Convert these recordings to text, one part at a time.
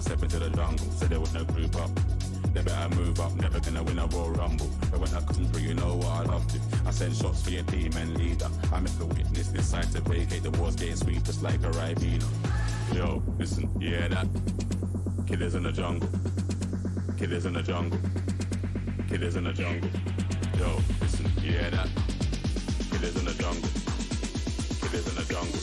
step into the jungle, said they wouldn't group up. They better move up, never gonna win a Royal Rumble. But when I come through, you know what I love to. I send shots for your team and leader. I make a witness, decide to vacate. The war's getting sweet just like a Ribena. Yo, listen, you hear that? Killers in the jungle. Killers in the jungle. Killers in the jungle. Yo, listen, you hear that? Killers in the jungle. Killers in the jungle.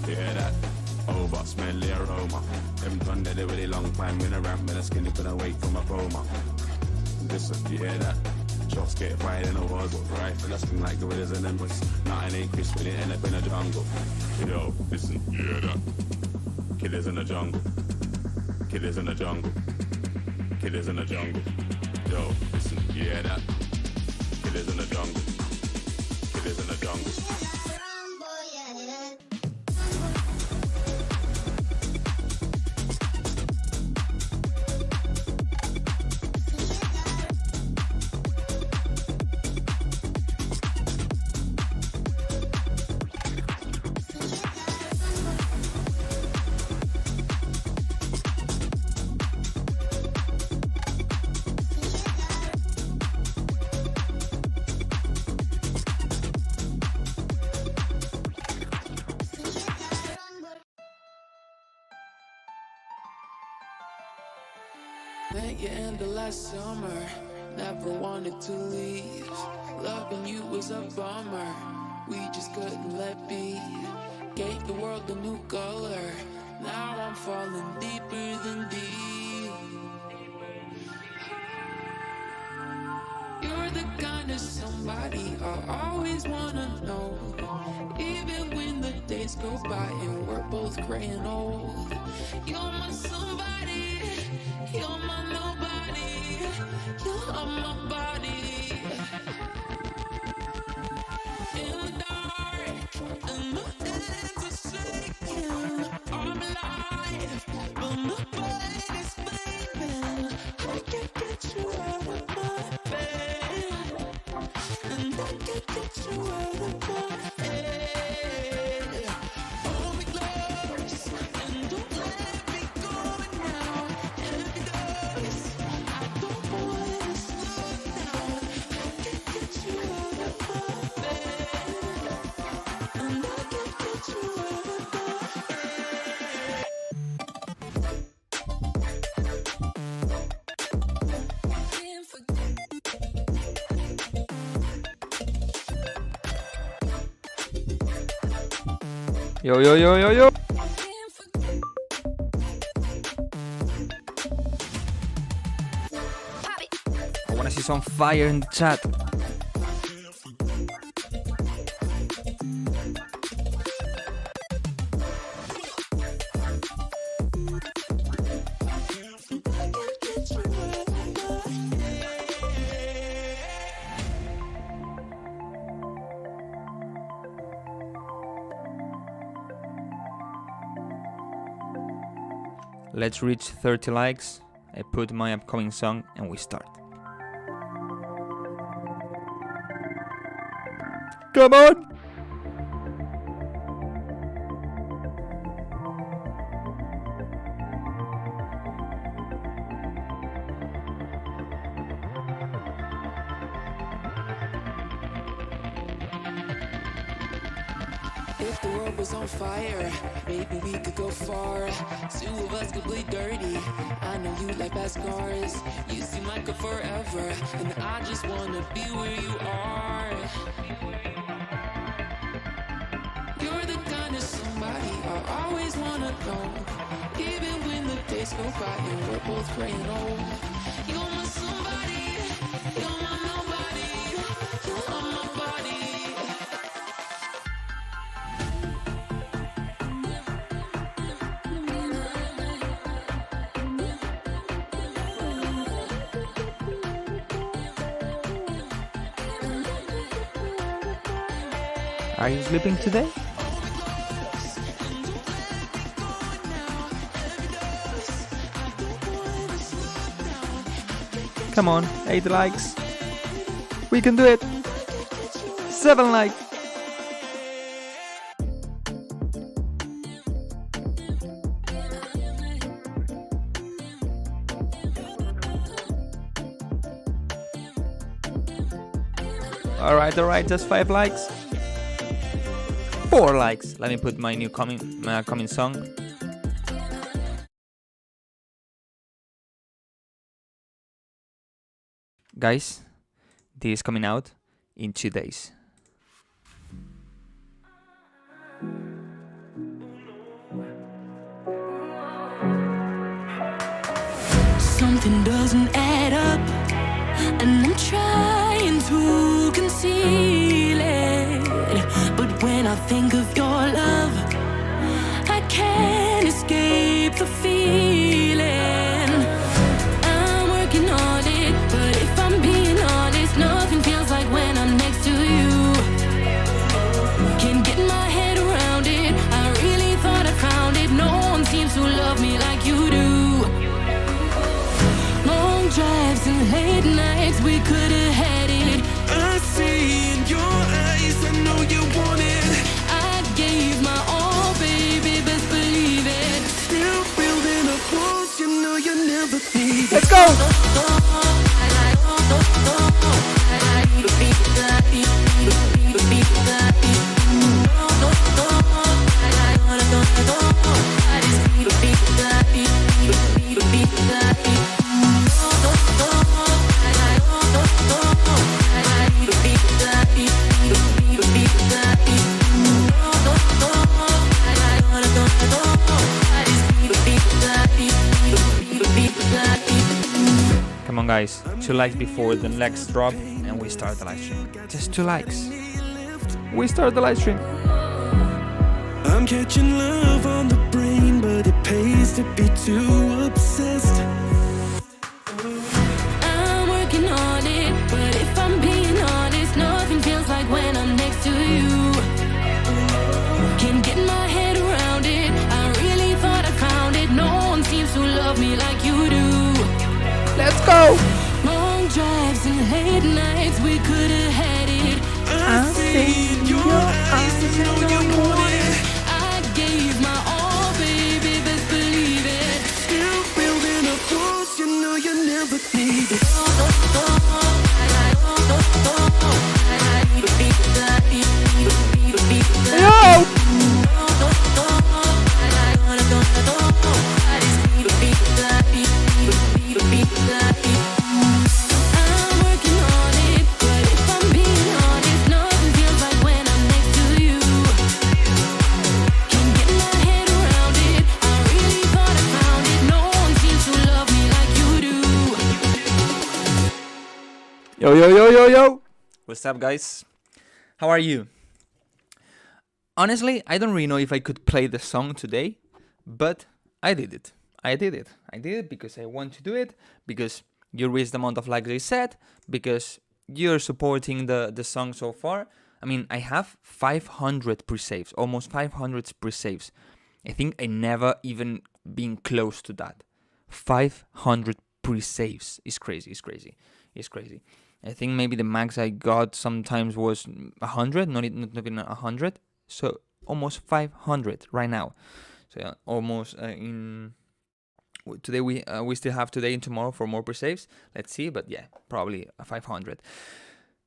You hear that? Over, smelly aroma. Them done dead a really long time in a ramp, and a skinny couldn't wait for my coma. Listen, you hear that? Shots get fired in the walls, but rifle a sting like gorillas and embers. Nothing ain't crisp when it end up in a jungle. Yo, listen, you hear that? Killers in the jungle. Killers in the jungle. Killers in the jungle. Yo, listen, you hear that? Killers in the jungle. Killers in the jungle. Met you in the last summer, never wanted to leave. Loving you was a bummer, we just couldn't let be. Gave the world a new color, now I'm falling deeper than deep. You're the kind of somebody I always wanna know, even when the days go by and we're both gray and old. You're my somebody, you're my nobody, you're my body. In the dark, and my hands are shaking. I'm alive, but my body's sleeping. I can't get you out of my bed, and I can't get you out of my head. Hold me close, and don't let me go now. Because I don't wanna slow down. I can't get you out of my bed, and I can't get you out of my head. Yo, yo, yo, yo, yo. I wanna see some fire in the chat. Let's reach 30 likes. I put my upcoming song and we start. Come on! If the world was on fire, maybe we could go far. Two of us could play dirty. I know you like fast cars. You seem like a forever, and I just wanna be where you are. You're the kind of somebody I know. Even when the days go by and we're both growing old, you're my somebody, you're my nobody, you're my body. Are you sleeping today? Come on, 8 likes. We can do it. 7 likes. Alright, just 5 likes. 4 likes. Let me put my new coming song. Guys, this is coming out in 2 days. Something doesn't add up, and I'm trying to conceal it. But when I think of your love, I can't escape the feeling. I'm working on it, but if I'm being honest, nothing feels like when I'm next to you. Can't get my head around it. I really thought I found it. No one seems to love me like you do. Long drives and late nights, we could have had it. I see in your eyes, I know you want it. I gave my all, baby, best believe it. Still building up walls, you know you never leave. Let's go! Come on guys, 2 likes before the next drop and we start the live stream. Just 2 likes. We start the live stream. I'm catching love on the brain, but it pays to be too obsessed. I'm working on it, but if I'm being honest, nothing feels like when I'm next to you. Can't get my head around it. I really thought I found it. No one seems to love me like you do. Let's go! Long drives and late nights, we could have had it. I see in your eyes, I know you want it. I gave my all, baby, best believe it. Still building up walls, you know you never leave it. Yo! What's up guys? How are you? Honestly, I don't really know if I could play the song today, but I did it. I did it because I want to do it, because you reached the amount of likes I said, because you're supporting the song so far. I mean, I have 500 pre-saves, almost 500 pre-saves. I think I never even been close to that. 500 pre-saves is crazy. I think maybe the max I got sometimes was 100, not even 100. So almost 500 right now. So yeah, almost today we still have today and tomorrow for more pre-saves. Let's see, but yeah, probably 500.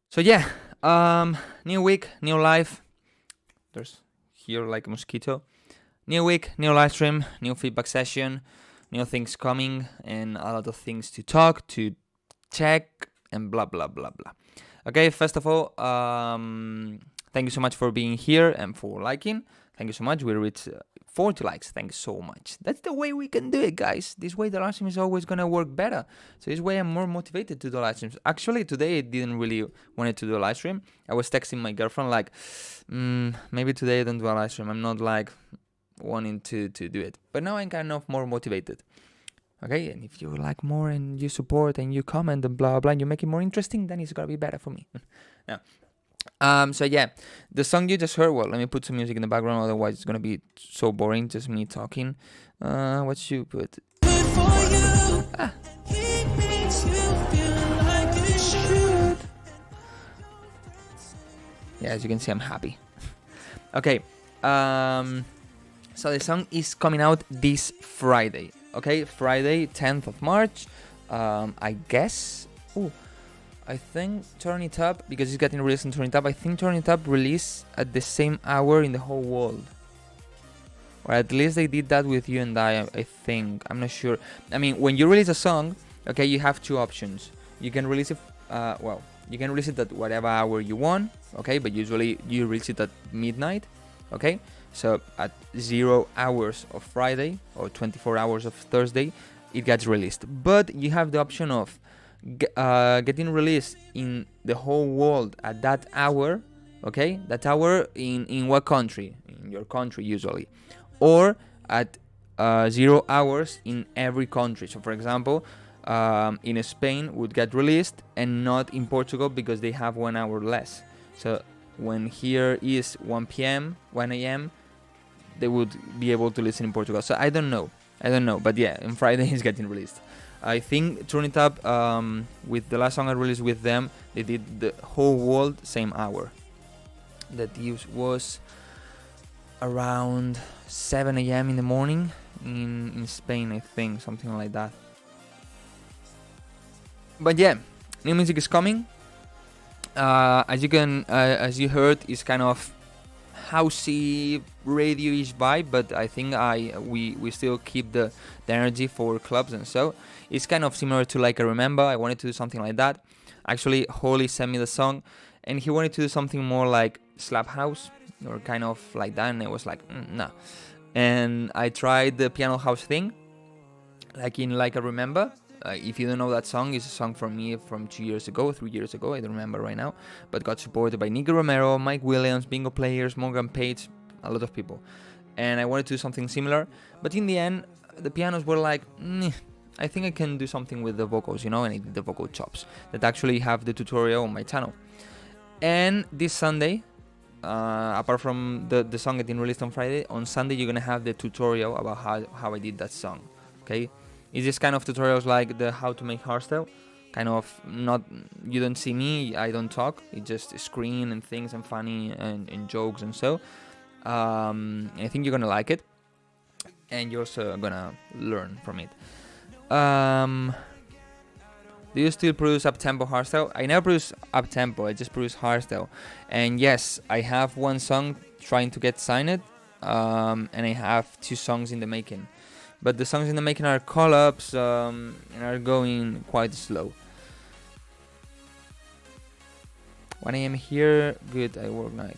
So yeah, new week, new life. There's here like a mosquito. New week, new live stream, new feedback session, new things coming, and a lot of things to talk, to check, and blah blah blah blah. Okay, first of all, thank you so much for being here and for liking. Thank you so much. We reached 40 likes. Thanks so much. That's the way we can do it, guys. This way the live stream is always gonna work better. So this way I'm more motivated to do live streams. Actually, today I didn't really wanted to do a live stream. I was texting my girlfriend like, maybe today I don't do a live stream. I'm not like wanting to do it. But now I'm kind of more motivated. Okay, and if you like more and you support and you comment and blah blah, and you make it more interesting, then it's gonna be better for me. Yeah. So yeah, the song you just heard. Well, let me put some music in the background, otherwise it's gonna be so boring, just me talking. What should you put? Ah. Yeah, as you can see, I'm happy. Okay. So the song is coming out this Friday. Okay, Friday, 10th of March. I guess. I think Turn It Up, because it's getting released on Turn It Up, I think Turn It Up released at the same hour in the whole world. Or at least they did that with You and I think. I'm not sure. I mean, when you release a song, okay, you have two options. You can release it, you can release it at whatever hour you want, okay, but usually you release it at midnight, okay? So at 0 hours of Friday or 24 hours of Thursday, it gets released. But you have the option of getting released in the whole world at that hour, okay? That hour in what country? In your country usually. Or at 0 hours in every country. So for example, in Spain would get released and not in Portugal because they have 1 hour less. So when here is 1 p.m., 1 a.m., they would be able to listen in Portugal. So I don't know, but yeah, on Friday it's getting released. I think Turn It Up, with the last song I released with them, they did the whole world same hour. That was around 7 a.m. in the morning in Spain, I think, something like that. But yeah, new music is coming. As you heard, it's kind of housey, radio-ish vibe, but I think we still keep the energy for clubs, and so it's kind of similar to Like I Remember. I wanted to do something like that. Actually, Holly sent me the song, and he wanted to do something more like slap house or kind of like that, and I was like, nah. And I tried the piano house thing, like in Like I Remember. If you don't know that song, it's a song from me from 3 years ago, I don't remember right now, but got supported by Nicky Romero, Mike Williams, Bingo Players, Morgan Page, a lot of people. And I wanted to do something similar, but in the end, the pianos were like, I think I can do something with the vocals, and I did the vocal chops that actually have the tutorial on my channel. And this Sunday, apart from the song getting released on Friday, on Sunday you're gonna have the tutorial about how I did that song, okay? It's just kind of tutorials like the how to make hardstyle, kind of not, you don't see me, I don't talk, it's just a screen and things and funny and jokes and so. I think you're gonna like it, and you're also gonna learn from it. Do you still produce up-tempo hardstyle? I never produce up-tempo, I just produce hardstyle. And yes, I have one song trying to get signed, and I have 2 songs in the making. But the songs in the making are collabs and are going quite slow. When I am here, good, I work night.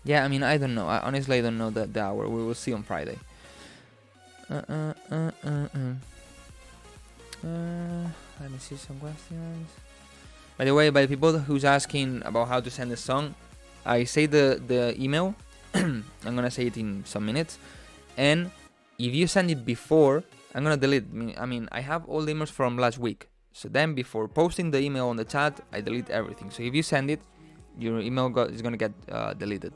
Yeah, I mean, I don't know. Honestly, I don't know the hour. We will see on Friday. Let me see some questions. By the way, by the people who's asking about how to send a song, I say the email. I'm gonna say it in some minutes. And if you send it before, I'm gonna delete. I mean, I have all the emails from last week. So then, before posting the email on the chat, I delete everything. So if you send it, your email is gonna get deleted.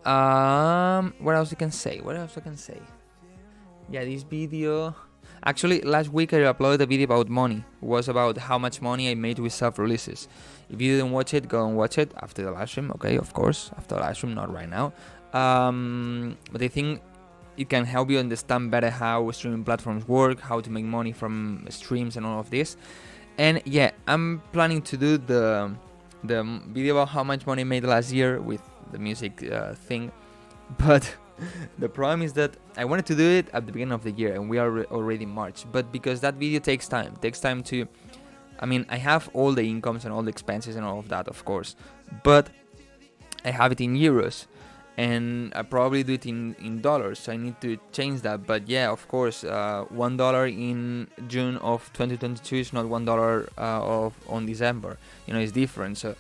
What else I can say? Yeah, this video. Actually, last week I uploaded a video about money. It was about how much money I made with self-releases. If you didn't watch it, go and watch it after the live stream. Okay, of course, after the live stream, not right now. But I think it can help you understand better how streaming platforms work, how to make money from streams and all of this. And yeah, I'm planning to do the video about how much money I made last year with the music thing. But the problem is that I wanted to do it at the beginning of the year, and we are already in March. But because that video takes time to, I mean, I have all the incomes and all the expenses and all of that, of course, but I have it in euros. and I probably do it in dollars, so I need to change that. But yeah, of course, $1 in June of 2022 is not $1 on December. You know, it's different. So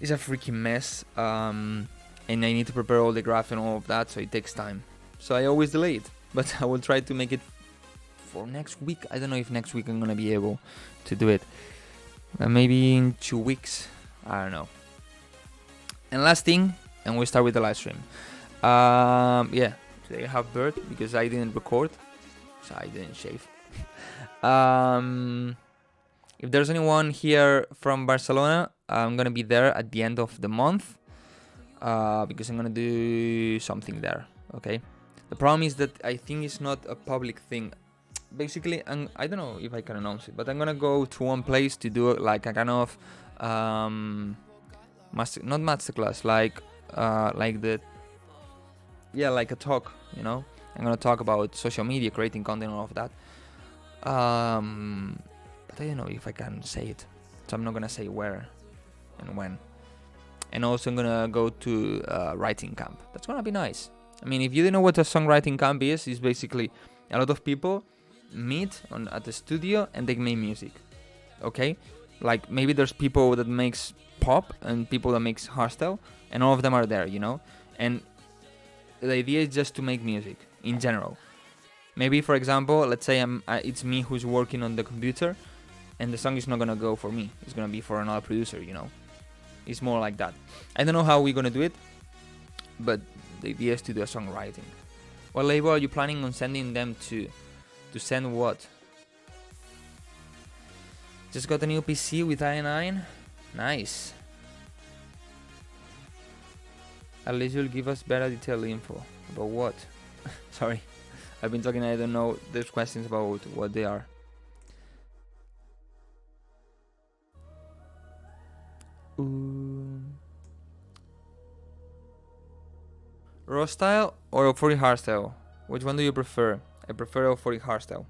it's a freaking mess, and I need to prepare all the graph and all of that, so it takes time. So I always delay it, but I will try to make it for next week. I don't know if next week I'm gonna be able to do it. Maybe in 2 weeks. I don't know. And last thing, and we start with the live stream. Yeah, today I have bird because I didn't record, so I didn't shave. If there's anyone here from Barcelona, I'm gonna be there at the end of the month, because I'm gonna do something there. Okay. The problem is that I think it's not a public thing. Basically, I don't know if I can announce it, but I'm gonna go to one place to do like a kind of not masterclass, like a talk. You know, I'm gonna talk about social media, creating content, and all of that. But I don't know if I can say it, so I'm not gonna say where and when. And also, I'm gonna go to writing camp. That's gonna be nice. I mean, if you don't know what a songwriting camp is, it's basically a lot of people meet at the studio and they make music. Okay, like maybe there's people that makes pop and people that makes hardstyle, and all of them are there, you know. And the idea is just to make music in general. Maybe, for example, let's say it's me who's working on the computer, and the song is not gonna go for me. It's gonna be for another producer, you know. It's more like that. I don't know how we're gonna do it, but the idea is to do a songwriting. What label are you planning on sending them to? To send what? Just got a new PC with i9. Nice. At least you'll give us better detailed info. About what? Sorry. I've been talking, I don't know. There's questions about what they are. Raw style or euphoric hardstyle? Which one do you prefer? I prefer euphoric hardstyle,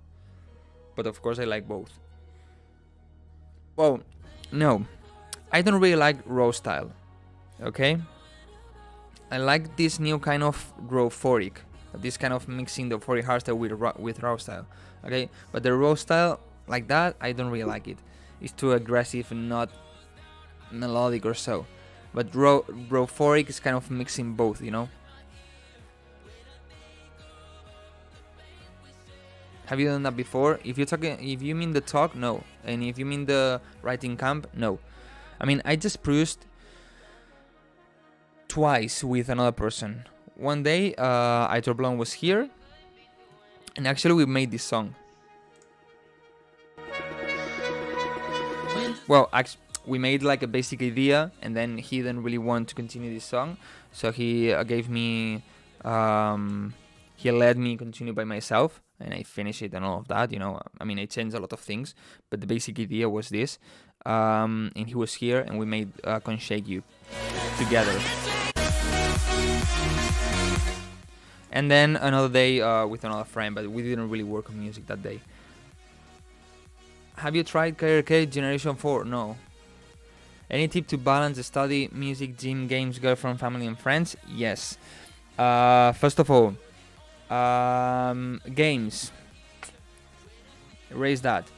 but of course I like both. Well, no, I don't really like raw style. Okay, I like this new kind of euphoric, this kind of mixing the euphoric hardstyle with raw style. Okay, but the raw style like that, I don't really like it. It's too aggressive and not melodic or so. But raw euphoric is kind of mixing both, you know. Have you done that before? If you mean the talk, no. And if you mean the writing camp, no. I mean, I just produced twice with another person. One day, Aitor Blom was here, and actually we made this song. Well, we made like a basic idea, and then he didn't really want to continue this song, so he gave me, he let me continue by myself. And I finished it and all of that, you know. I mean, I changed a lot of things, but the basic idea was this. And he was here, and we made Con Shake You together. And then another day with another friend, but we didn't really work on music that day. Have you tried KRK Generation 4? No. Any tip to balance the study, music, gym, games, girlfriend, family, and friends? Yes. First of all, games, erase that.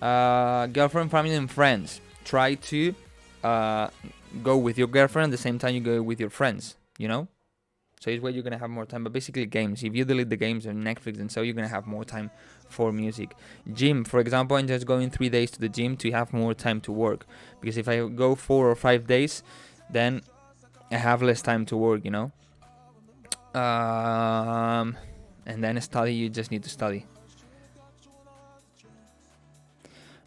Girlfriend, family, and friends. Try to go with your girlfriend at the same time you go with your friends, you know. So it's where you're gonna have more time. But basically, games. If you delete the games on Netflix and so, you're gonna have more time for music. Gym, for example, I'm just going 3 days to the gym to have more time to work. Because if I go 4 or 5 days, then I have less time to work, you know. And then study, you just need to study.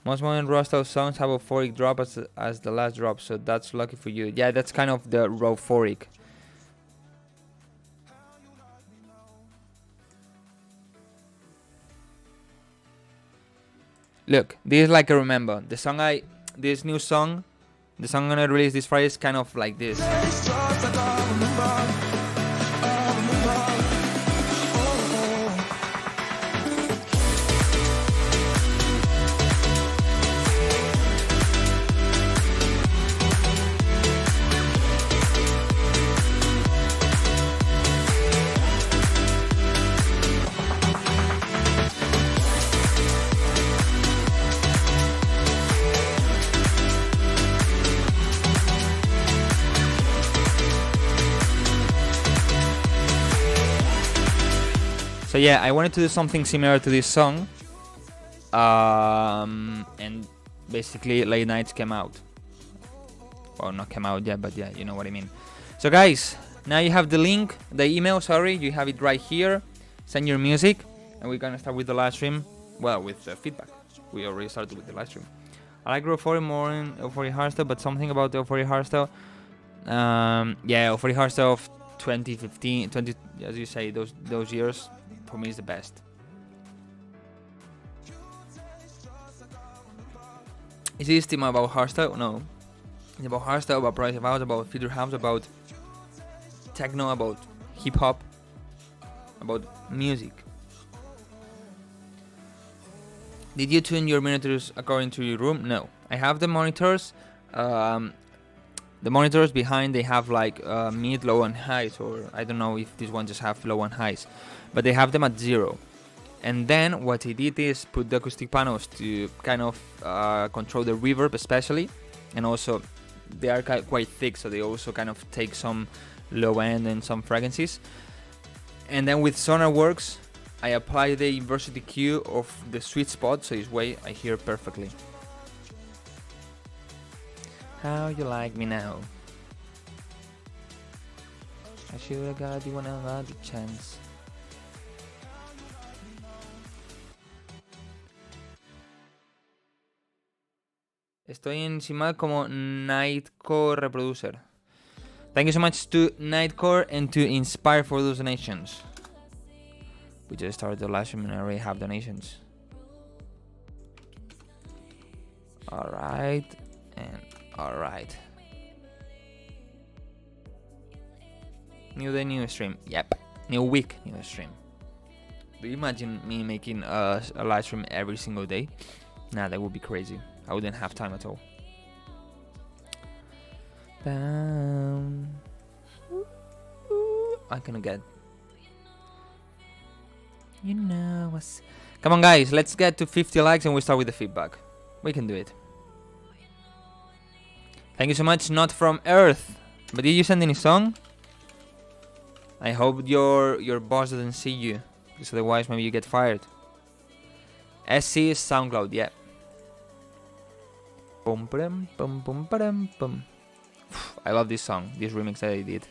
Most modern raw-style songs have a euphoric drop as the last drop, so that's lucky for you. Yeah, that's kind of the raw euphoric. Look, this is like a remember. This new song, the song I'm gonna release this Friday is kind of like this. So yeah, I wanted to do something similar to this song, and basically Late Nights came out. Or not came out yet, but yeah, you know what I mean. So guys, now you have the link, the email, sorry, you have it right here. Send your music, and we're gonna start with the live stream. Well, with feedback. We already started with the live stream. I like Euphoria more in Euphoria Hardstyle, but something about the Euphoria Hardstyle. Yeah, Euphoria Hardstyle of 2015, 20, as you say, those years, for me is the best. Is this team about hardstyle? No. It's about hardstyle, about progressive house, about future house, about techno, about hip hop, about music. Did you tune your monitors according to your room? No. I have the monitors. The monitors behind, they have like mid, low, and highs, or I don't know if this one just have low and highs, but they have them at 0. And then what I did is put the acoustic panels to kind of control the reverb especially, and also they are quite thick, so they also kind of take some low end and some frequencies. And then with Sonarworks, I apply the inverse EQ of the sweet spot, so this way I hear perfectly. How you like me now? I should have got you another chance. Estoy en Simal como Nightcore Reproducer. Thank you so much to Nightcore and to Inspire for those donations. We just started the live stream and I already have donations. Alright, and alright. New day, new stream. Yep, new week, new stream. Do you imagine me making a live stream every single day? Nah, that would be crazy. I wouldn't have time at all. I'm gonna get. You know what's. Come on, guys, let's get to 50 likes and we start with the feedback. We can do it. Thank you so much, Not From Earth. But did you send any song? I hope your boss doesn't see you, because otherwise maybe you get fired. SC is SoundCloud, yeah. Boom, boom, boom, boom, boom, boom. I love this song, this remix that I did.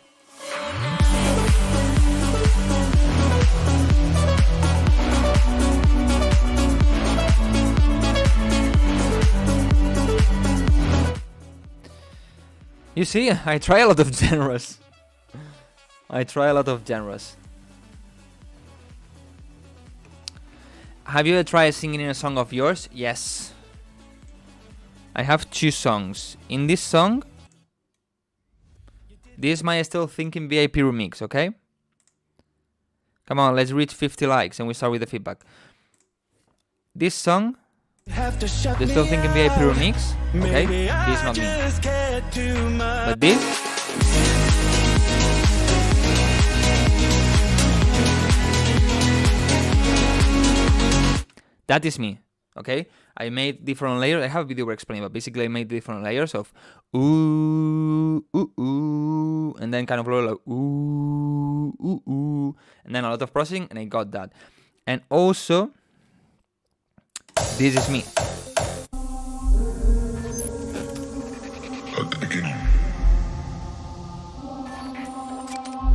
You see, I try a lot of genres. Have you ever tried singing in a song of yours? Yes. I have 2 songs. In this song, this is my Still Thinking VIP remix, okay? Come on, let's reach 50 likes and we start with the feedback. This song, the Still Thinking VIP remix, okay? This is not me. But this... that is me, okay? I made different layers. I have a video where I explain, but basically I made different layers of ooh, ooh, ooh, and then kind of lower, like ooh, ooh, ooh, and then a lot of processing, and I got that. And also, this is me. At the beginning,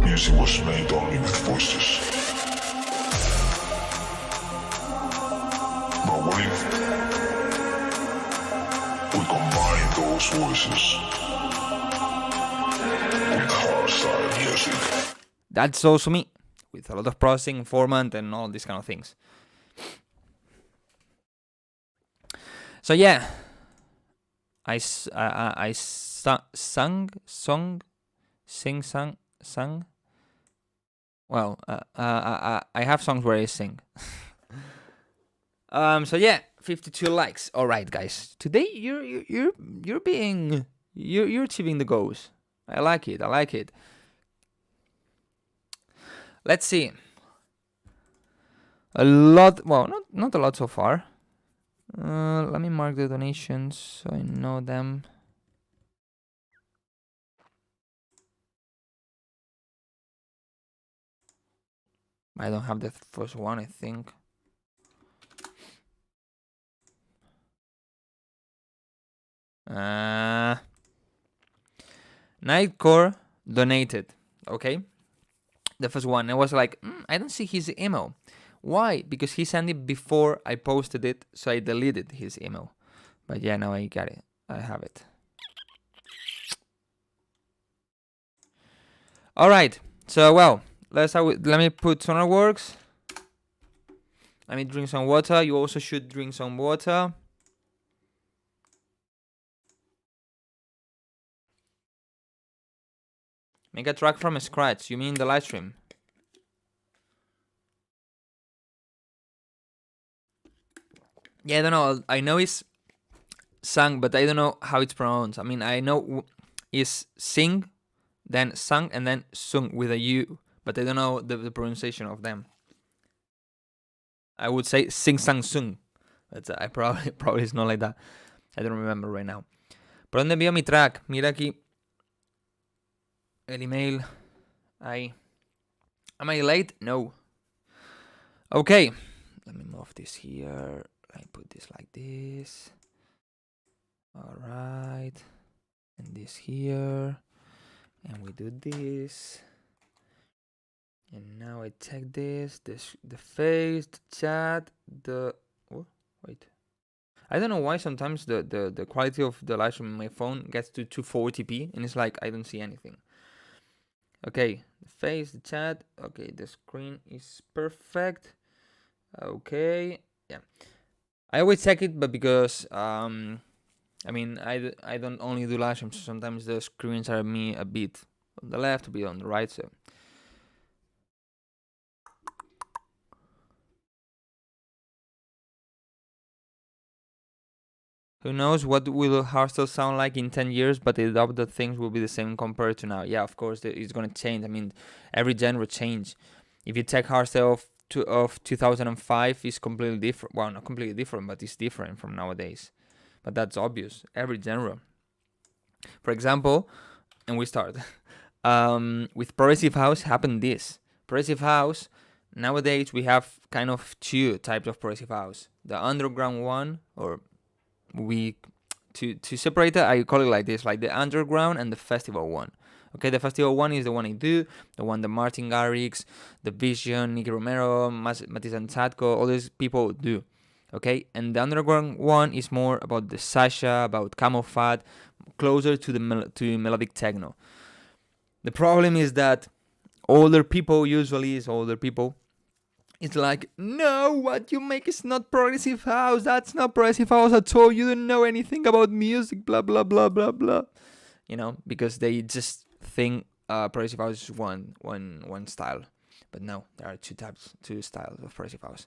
music was made only with voices. But what if we combine those voices with hardstyle music? That's also me, with a lot of processing, format, and all these kind of things. So yeah, I sang. Well, I have songs where I sing. So yeah, 52 likes. All right, guys. Today you're achieving the goals. I like it. Let's see. A lot. Well, not a lot so far. Let me mark the donations so I know them. I don't have the first one, I think. Nightcore donated. Okay. The first one. I was like, I don't see his email. Why? Because he sent it before I posted it, so I deleted his email. But yeah, now I got it. I have it. All right. So well, let me put Sonarworks. Let me drink some water. You also should drink some water. Make a track from scratch. You mean the live stream? Yeah, I don't know. I know it's sung, but I don't know how it's pronounced. I mean, I know it's sing, then sung, and then sung with a U, but I don't know the pronunciation of them. I would say sing, sang, sung. But I probably it's not like that. I don't remember right now. ¿Por dónde envío mi track? Mira aquí el email. Am I late? No. Okay. Let me move this here. Let me put this like this. All right. And this here. And we do this. And now I check this, the face, the chat, wait. I don't know why sometimes the quality of the live stream on my phone gets to 240p and it's like I don't see anything. Okay, the face, the chat. Okay, the screen is perfect. Okay, yeah. I always check it, but because I mean I don't only do live streams, so sometimes the screens are a bit on the left, a bit on the right, so. Who knows what will hardstyle sound like in 10 years, but I doubt that things will be the same compared to now. Yeah, of course, it's going to change. I mean, every genre change. If you take hardstyle of 2005, it's completely different. Well, not completely different, but it's different from nowadays. But that's obvious. Every genre. For example, and we start. With Progressive House happened this. Progressive House, nowadays we have kind of two types of Progressive House. The underground one, or to separate it, I call it like this, like the underground and the festival one. Okay, the festival one is the one I do, the one that Martin Garrix, The Vision, Nicky Romero, Matisse and Sadko, all these people do. Okay, and the underground one is more about the Sasha, about Camo Fat, closer to the to melodic techno. The problem is that older people, it's like, no, what you make is not progressive house. That's not progressive house at all. You don't know anything about music, blah, blah, blah, blah, blah. You know, because they just think progressive house is one style. But no, there are two styles of progressive house.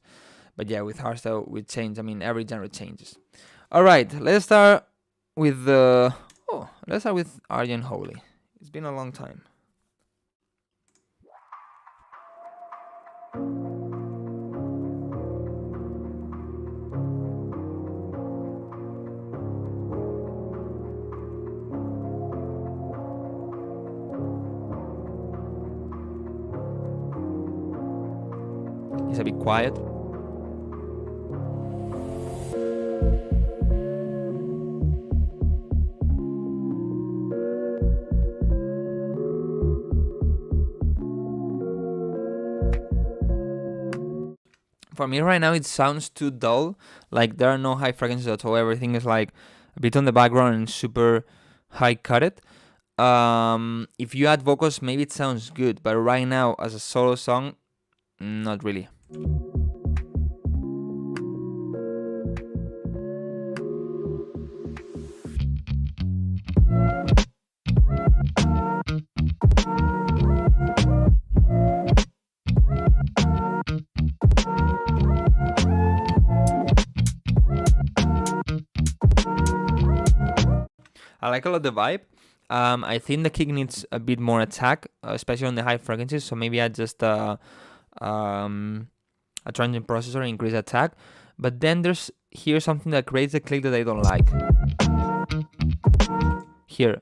But yeah, with hardstyle, we change. I mean, every genre changes. All right, let's start with Arjen Holy. It's been a long time. It's a bit quiet. For me right now, it sounds too dull. Like there are no high frequencies at all. Everything is like a bit on the background and super high cut it. If you add vocals, maybe it sounds good. But right now, as a solo song, not really. I like a lot the vibe. I think the kick needs a bit more attack, especially on the high frequencies. So maybe I just a transient processor increase attack. But then there's here something that creates a click that I don't like. Here.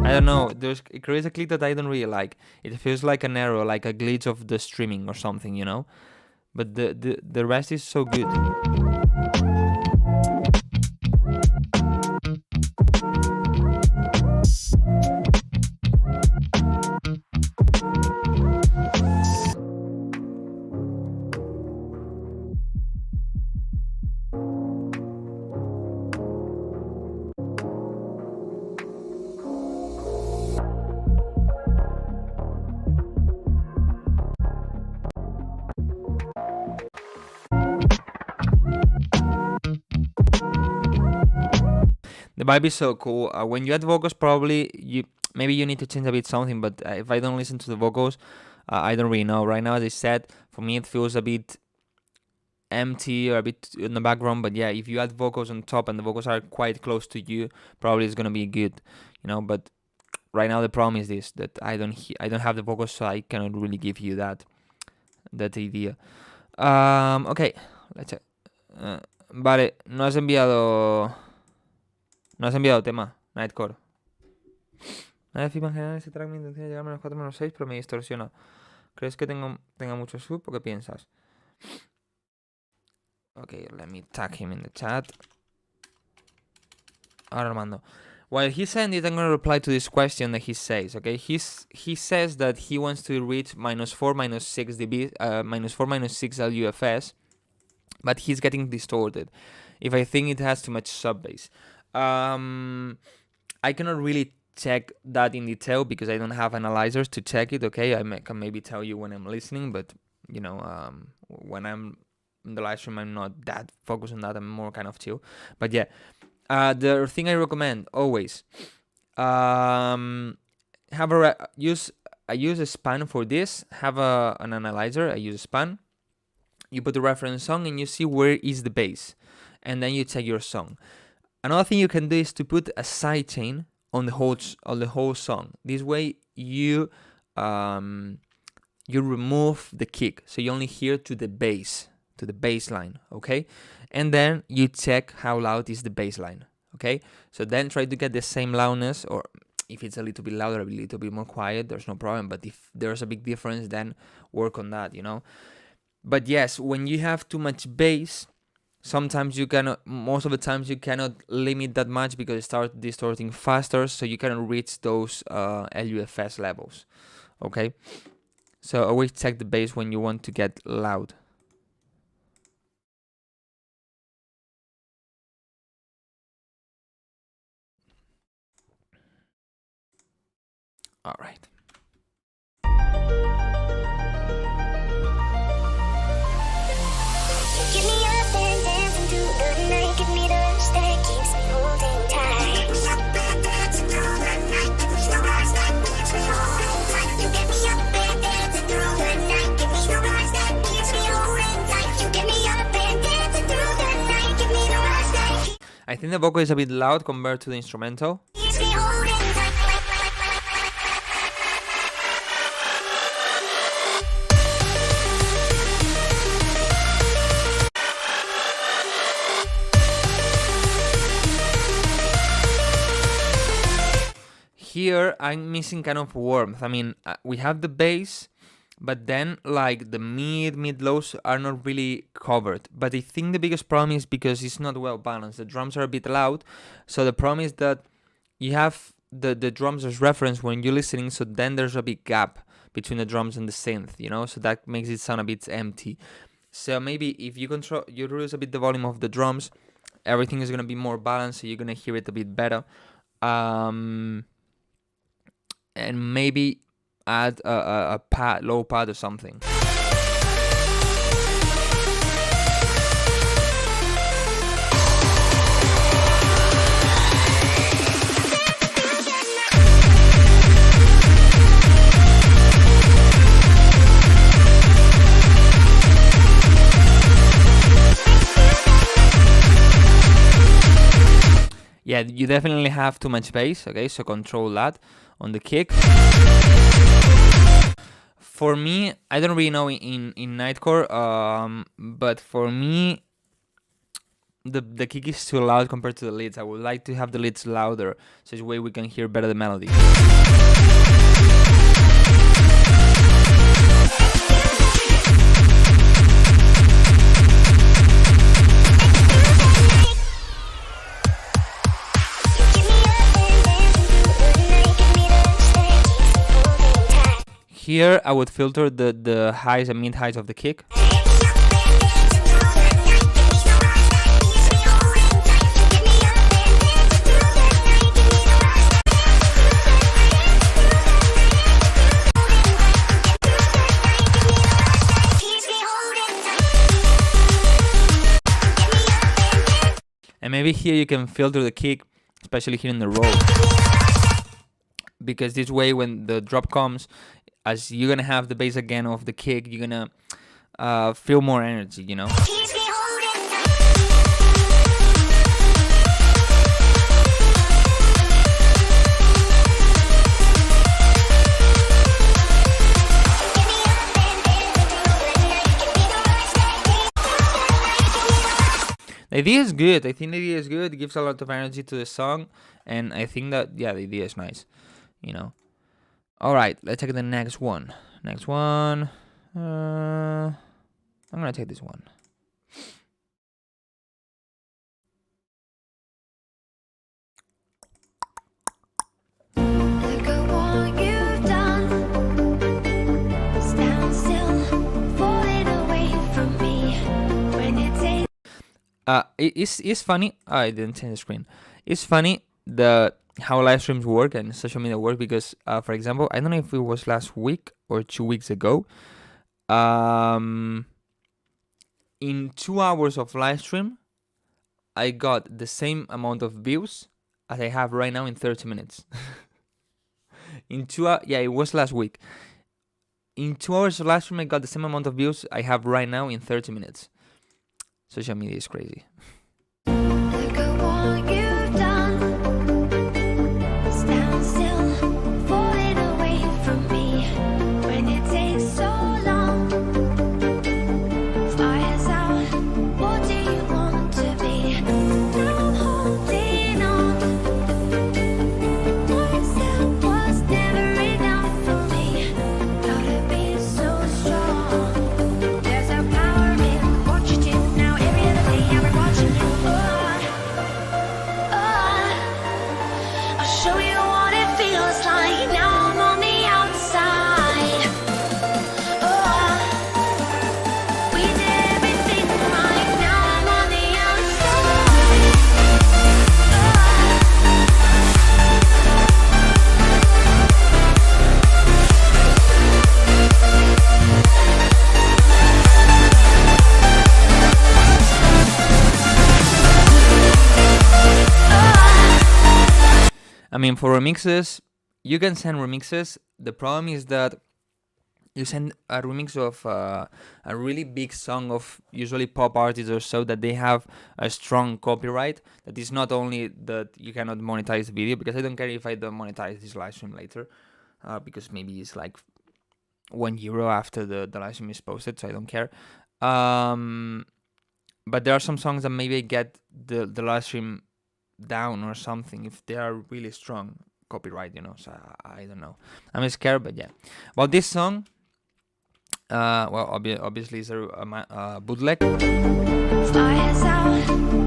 I don't know. It creates a click that I don't really like. It feels like an error, like a glitch of the streaming or something, you know. But the rest is so good. The vibe is so cool. When you add vocals, probably maybe you need to change a bit something. But if I don't listen to the vocals, I don't really know. Right now, as I said, for me it feels a bit empty or a bit in the background. But yeah, if you add vocals on top and the vocals are quite close to you, probably it's gonna be good, you know. But right now the problem is this, that I don't have the vocals, so I cannot really give you that idea. Okay, let's check. Vale, no has enviado tema, Nightcore. Nada de feedback en general, ese track mi intención es llegar a -4, -6, pero me distorsiona. ¿Crees que tenga mucho sub o qué piensas? Okay, let me tag him in the chat. Ahora mando. While he's saying it, I'm going to reply to this question that he says, okay? He says that he wants to reach -4, -6 dB, -4, -6 LUFS, but he's getting distorted. If I think it has too much sub bass. I cannot really check that in detail because I don't have analyzers to check it, okay? I can maybe tell you when I'm listening, but, you know, when I'm in the live stream, I'm not that focused on that. I'm more kind of chill. But yeah, the thing I recommend always, use a span for this. Have an analyzer. I use a span. You put the reference song and you see where is the bass, and then you check your song. Another thing you can do is to put a sidechain on the whole song. This way you remove the kick, so you only hear to the bass line, okay? And then you check how loud is the bass line, okay? So then try to get the same loudness, or if it's a little bit louder, a little bit more quiet, there's no problem. But if there's a big difference, then work on that, you know? But yes, when you have too much bass, sometimes most of the times you cannot limit that much because it starts distorting faster, so you cannot reach those LUFS levels, okay? So always check the bass when you want to get loud. All right. Give me up and dance into the night. Give me the rush that keeps me holding tight. Give me up and dancing through the night. Give me the rush that keeps me holding tight. You get me up and dancing through the night. Give me the rush that keeps me holding tight. You get me up and dancing through the night. Give me the rush that I think the vocal is a bit loud compared to the instrumental. keeps me holding tight. Here I'm missing kind of warmth. I mean, we have the bass, but then like the mid lows are not really covered. But I think the biggest problem is because it's not well balanced. The drums are a bit loud, so the problem is that you have the drums as reference when you're listening, so then there's a big gap between the drums and the synth, you know, so that makes it sound a bit empty. So maybe if you reduce a bit the volume of the drums, everything is gonna be more balanced, so you're gonna hear it a bit better. And maybe add a low pad or something. Yeah, you definitely have too much bass, okay, so control that on the kick. For me, I don't really know in Nightcore, but for me, the kick is too loud compared to the leads. I would like to have the leads louder, so this way we can hear better the melody. Here I would filter the highs and mid highs of the kick. And maybe here you can filter the kick, especially here in the roll. Because this way when the drop comes, as you're gonna have the bass again of the kick, you're gonna feel more energy, you know? The idea is good. I think the idea is good. It gives a lot of energy to the song, and I think that, yeah, the idea is nice, you know. All right, let's take the next one. Next one. I'm gonna take this one. Look at what you've done. Stand still, falling away from me. When you take It's funny. I didn't change the screen. It's funny how live streams work and social media work because, for example, I don't know if it was last week or 2 weeks ago. In 2 hours of live stream, I got the same amount of views as I have right now in 30 minutes. Yeah, it was last week. In 2 hours of live stream, I got the same amount of views I have right now in 30 minutes. Social media is crazy. Look at what you've done. Stand still, falling away from me. When it takes so long. Fires out, what do you want to be? Now I'm holding on. Words that was never enough for me. Gotta be so strong. There's a power in what you do now. Every other day I've been watching you. I'll show you what it feels like. Now I'm on the outside. We did everything right. Now I'm on the outside. I mean, for remixes, you can send remixes. The problem is that you send a remix of a really big song of usually pop artists or so that they have a strong copyright. That is not only that you cannot monetize the video, because I don't care if I don't monetize this live stream later, because maybe it's like €1 after the live stream is posted, so I don't care. But there are some songs that maybe get the live stream down or something if they are really strong copyright, you know. So I don't know. I'm scared, but yeah. About this song, well, obviously it's a bootleg. Fires out,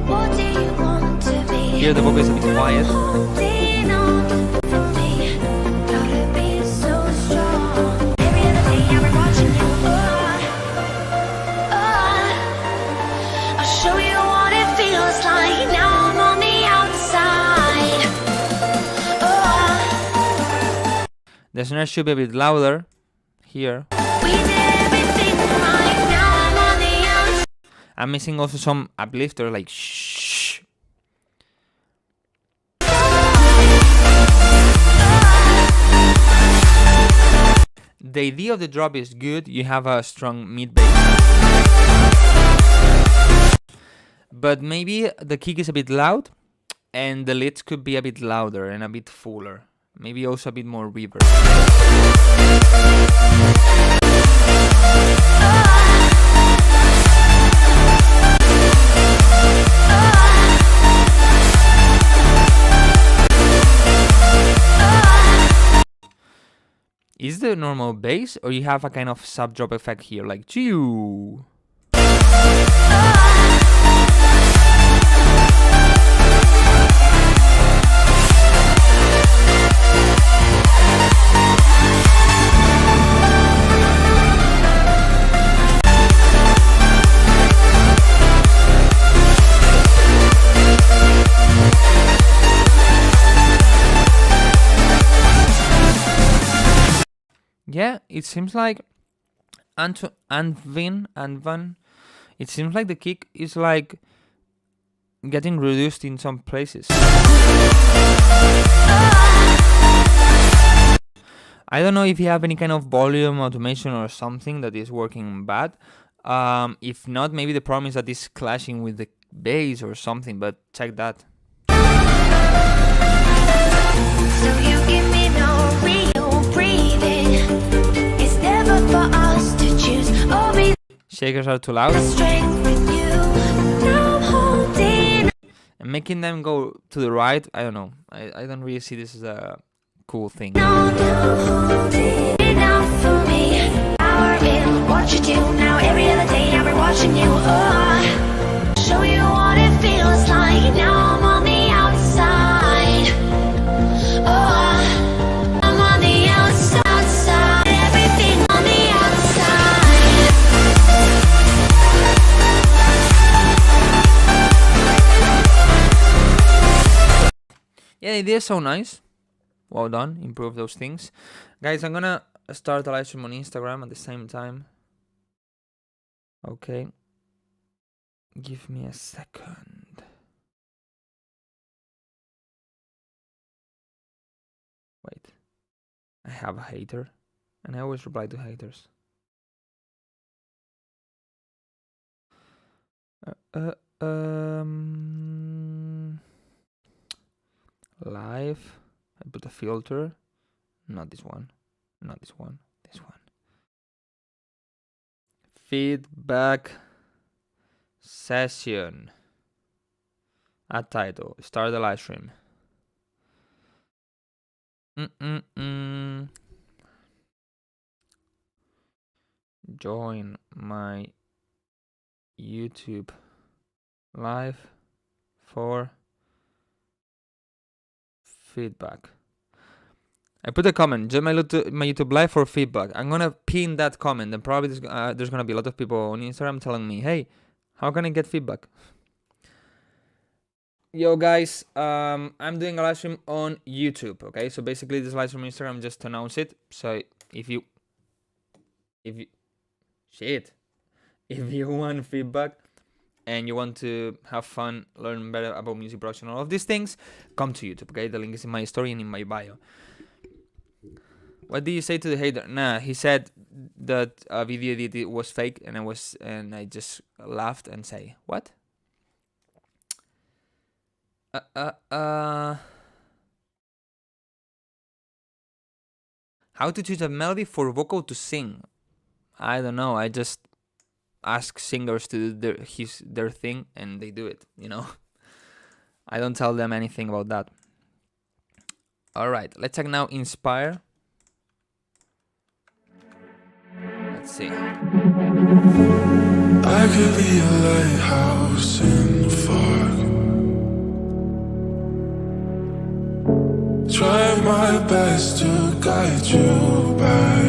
what do you want to be? Here the vocal is a bit quiet. Holding on for me. Gotta be so strong. Every other day I've been watching you. I'll show you what it feels like. Now I'm on the outside. The snare should be a bit louder here. We did everything right. Now I'm on the outside. I'm missing also some uplifter, like shh. The idea of the drop is good. You have a strong mid bass, but maybe the kick is a bit loud, and the leads could be a bit louder and a bit fuller. Maybe also a bit more reverb. Is the normal bass, or you have a kind of sub drop effect here, like chew? Yeah, it seems like Anvan, it seems like the kick is like getting reduced in some places. I don't know if you have any kind of volume automation or something that is working bad. If not, maybe the problem is that it's clashing with the bass or something, but check that. So you give me no real breathing. It's never for us to choose. Oh, be Shakers are too loud. the strength with you. Now I'm holding. And making them go to the right, I don't know. I don't really see this as a cool thing. No, now holding enough for me. Hour in what you do now. Every other day I've been watching you. Oh, show you what it feels like. Now I'm on the outside. Oh, I'm on the outside. Everything on the outside. Yeah, the idea is so nice. Well done, improve those things. Guys, I'm gonna start a live stream on Instagram at the same time. Okay. Give me a second. Wait. I have a hater, and I always reply to haters. Live. I put a filter. Not this one. Not this one. This one. Feedback session. Add title. Start the live stream. Join my YouTube live for feedback. I put a comment. Join my YouTube live for feedback. I'm gonna pin that comment, and probably there's gonna be a lot of people on Instagram telling me, "Hey, how can I get feedback?" Yo guys, I'm doing a live stream on YouTube. Okay, so basically this live stream on Instagram just to announce it. So if you want feedback and you want to have fun, learn better about music production, all of these things, come to YouTube. Okay, the link is in my story and in my bio. What did you say to the hater? Nah, he said that a video edit was fake, and I just laughed and say, what? How to choose a melody for vocal to sing? I don't know. I just ask singers to do their thing, and they do it. You know, I don't tell them anything about that. All right, let's check now. Inspire. Let's see. I could be a lighthouse in the fog. Try my best to guide you back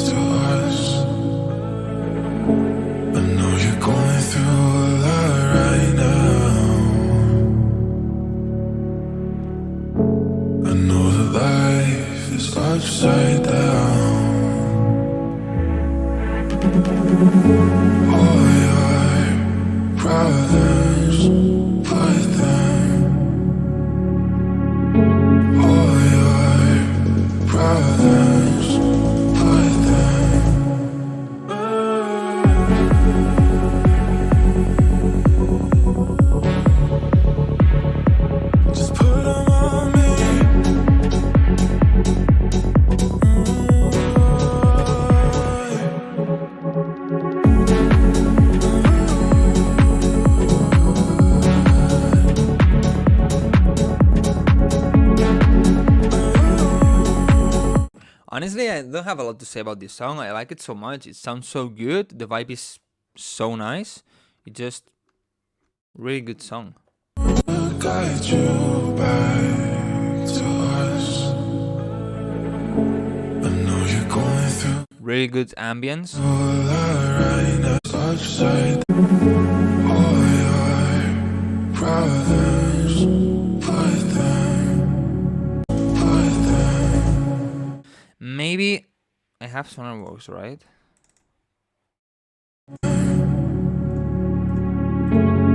to us. I know you're going through a lot right now. I know that life is upside down. All your problems, put them. All your problems, put them. Just put them on me. Honestly, I don't have a lot to say about this song. I like it so much. It sounds so good. The vibe is so nice. It's just really good song. Guide you back to us. I know you're going through Really good ambience. a lot right now. Such sight. All your problems, put them. Maybe I have Sonarworks, right?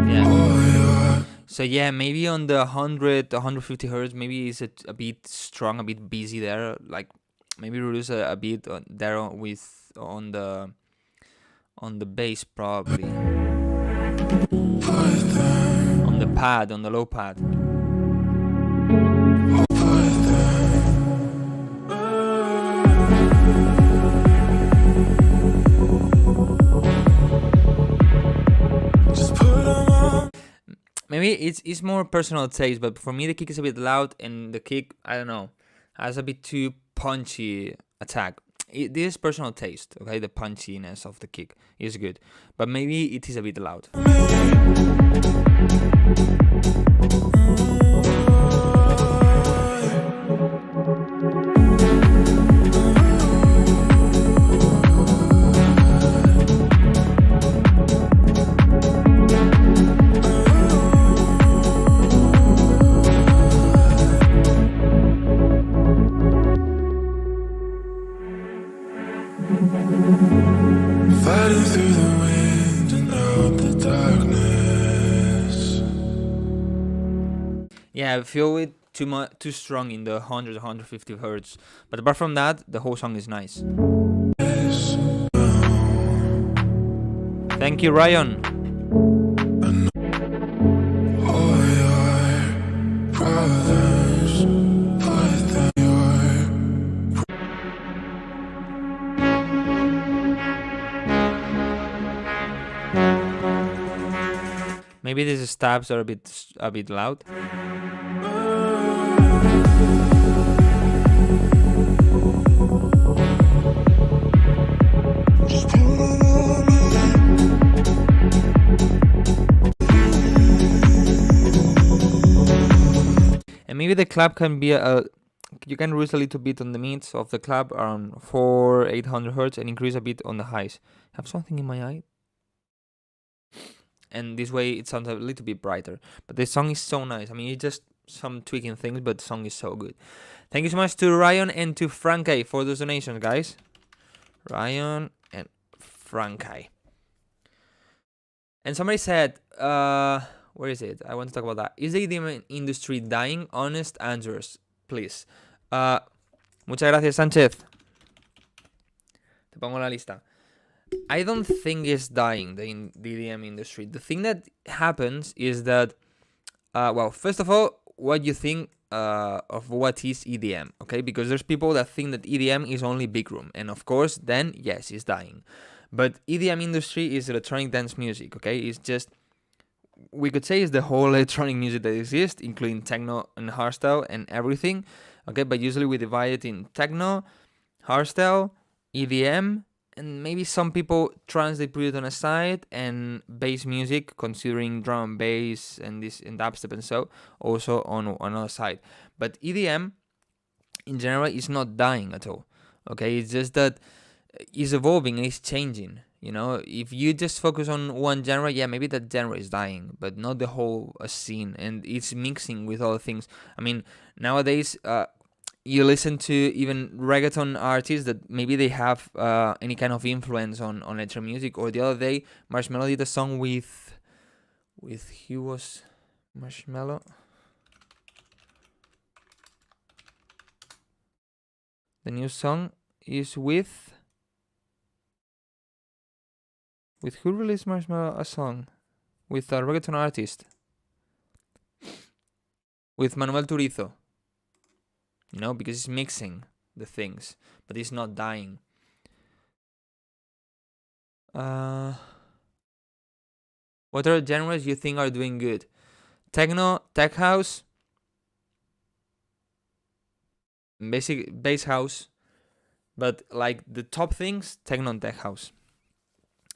Yeah. So yeah, maybe on the 100, 150 hertz, maybe it's a bit strong, a bit busy there. Like maybe reduce a bit there with on the bass probably. On the pad, on the low pad. Maybe it's more personal taste, but for me the kick is a bit loud, and the kick, I don't know, has a bit too punchy attack. This is personal taste, okay? The punchiness of the kick is good, but maybe it is a bit loud. Fighting through the wind and out the darkness. Yeah, I feel it too strong in the 100, 150 hertz, but apart from that, the whole song is nice. Thank you, Ryan. All your problems, put them Maybe these stabs are a bit loud. And maybe the clap can be you can reduce a little bit on the mids of the clap around 800 hertz and increase a bit on the highs. I have something in my eye. And this way it sounds a little bit brighter. But the song is so nice. I mean, it's just some tweaking things, but the song is so good. Thank you so much to Ryan and to Frankai for those donations, guys. Ryan and Frankai. And somebody said, where is it? I want to talk about that. Is the EDM industry dying? Honest answers, please. Muchas gracias, Sánchez. Te pongo la lista. I don't think it's dying, the EDM industry. The thing that happens is that, well, first of all, what you think of what is EDM, okay? Because there's people that think that EDM is only big room, and of course, then, yes, it's dying. But EDM industry is electronic dance music, okay? It's just, we could say it's the whole electronic music that exists, including techno and hardstyle and everything, okay? But usually we divide it in techno, hardstyle, EDM, and maybe some people trance, they put it on a side, and bass music, considering drum and bass and this and dubstep and so, also on another side. But EDM in general is not dying at all. Okay, it's just that it's evolving and it's changing. You know, if you just focus on one genre, yeah, maybe that genre is dying, but not the whole scene, and it's mixing with other things. I mean, nowadays, you listen to even reggaeton artists that maybe they have any kind of influence on electro music. Or the other day, Marshmello did a song with who was Marshmello? The new song is with who released Marshmello a song? With a reggaeton artist. With Manuel Turizo. You know, because it's mixing the things, but it's not dying. What are genres you think are doing good? Techno, tech house, basic bass house, But like the top things, techno and tech house.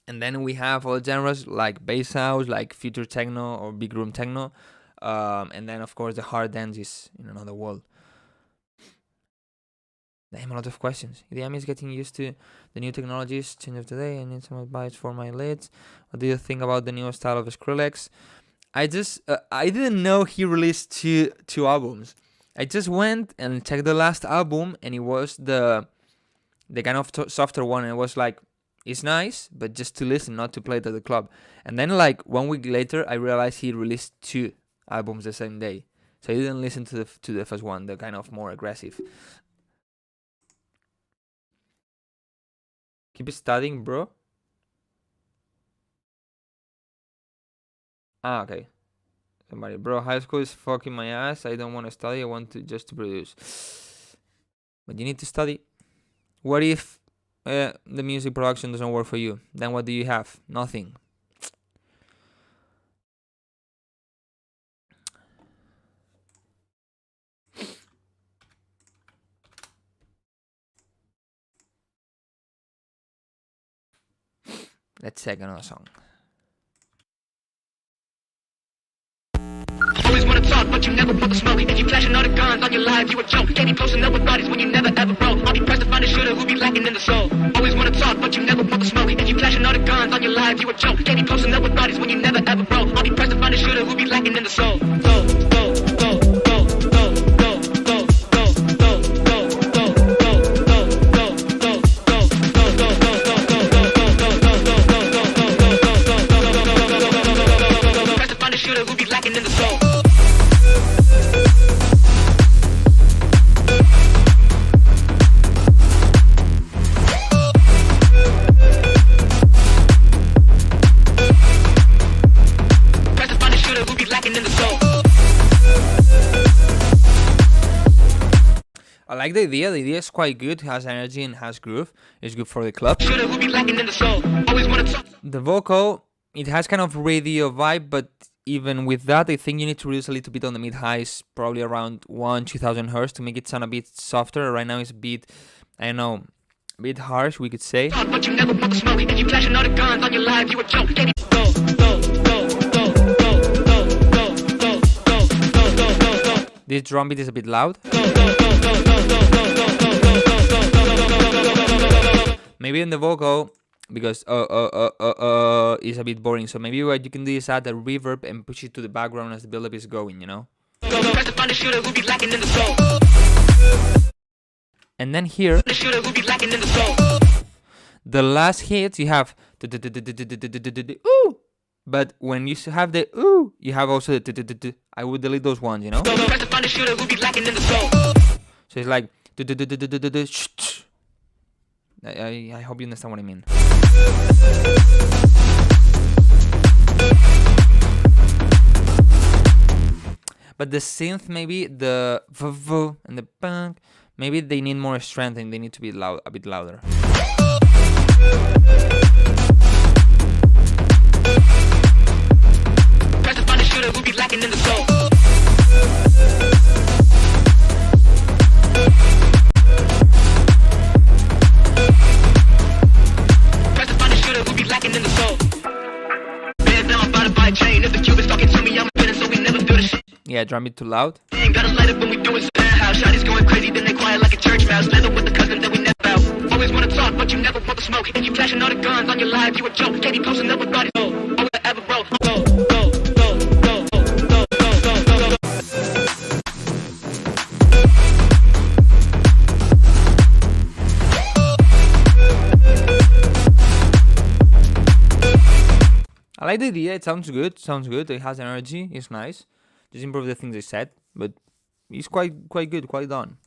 And then we have all genres like bass house, like future techno or big room techno. And then of course the hard dance is in another world. Damn, a lot of questions. EDM is getting used to the new technologies, change of today. I need some advice for my leads. What do you think about the new style of Skrillex? I didn't know he released two albums. I just went and checked the last album, and it was the kind of softer one. And it was like, it's nice, but just to listen, not to play it at the club. And then like 1 week later, I realized he released 2 albums the same day. So I didn't listen to the first one, the kind of more aggressive. Keep studying, bro. Ah, okay. Somebody, bro, high school is fucking my ass. I don't want to study. I want to just to produce. But you need to study. What if the music production doesn't work for you? Then what do you have? Nothing. Let's take another song. Always wanna talk, but you never want the smoke. If you flashing all the guns on your life, you a joke. Can't be posting up with bodies when you never ever broke. I'll be pressed to find a shooter who be lacking in the soul. Always wanna talk, but you never want the smoke. If you flashing all the guns on your life, you a joke. Can't be posting up with bodies when you never ever broke. I'll be pressed to find a shooter who be lacking in the soul. Pressed to find a shooter who be lacking in the soul. I like the idea. The idea is quite good. It has energy and has groove. It's good for the club. The vocal, it has kind of radio vibe, but even with that, I think you need to reduce a little bit on the mid highs, probably around 1,000-2,000 hertz to make it sound a bit softer. Right now it's a bit, I don't know, a bit harsh, we could say. This drum beat is a bit loud. Maybe in the vocal, because is a bit boring. So maybe what you can do is add a reverb and push it to the background as the build-up is going, you know? And then here, the last hit, you have ooh. But when you have the ooh, you have also the I would delete those ones, you know? So it's like I hope you understand what I mean. But the synth, maybe the v and the punk, maybe they need more strength and they need to be loud, a bit louder. Yeah, drum it too loud. Gotta light up when we doing how shawty's going crazy, then they quiet like a church mouse. Leather with the cousin that we never out. Always wanna talk, but you never want the smoke. If you flashing all the guns on your life, you a joke. Can't be posting up with bodies. Oh, ever broke. I like the idea. It sounds good. It has energy. It's nice. Just improve the things I said, but it's quite good, quite done.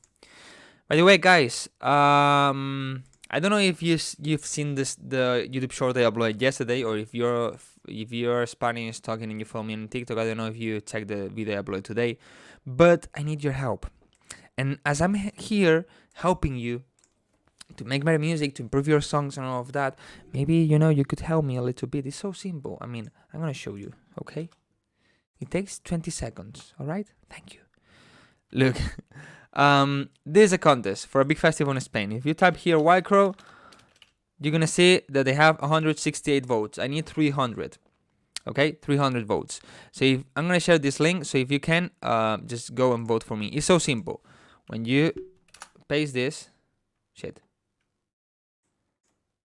By the way, guys, I don't know if you've seen the YouTube short I uploaded yesterday, or if you're Spanish talking and you follow me on TikTok. I don't know if you checked the video I uploaded today, but I need your help. And as I'm here helping you to make better music, to improve your songs and all of that, maybe you could help me a little bit. It's so simple. I mean, I'm gonna show you, okay? It takes 20 seconds, all right? Thank you. Look, There's a contest for a big festival in Spain. If you type here Wildcrow, you're gonna see that they have 168 votes. I need 300. Okay, 300 votes. So I'm gonna share this link. So if you can, just go and vote for me. It's so simple. When you paste this, shit.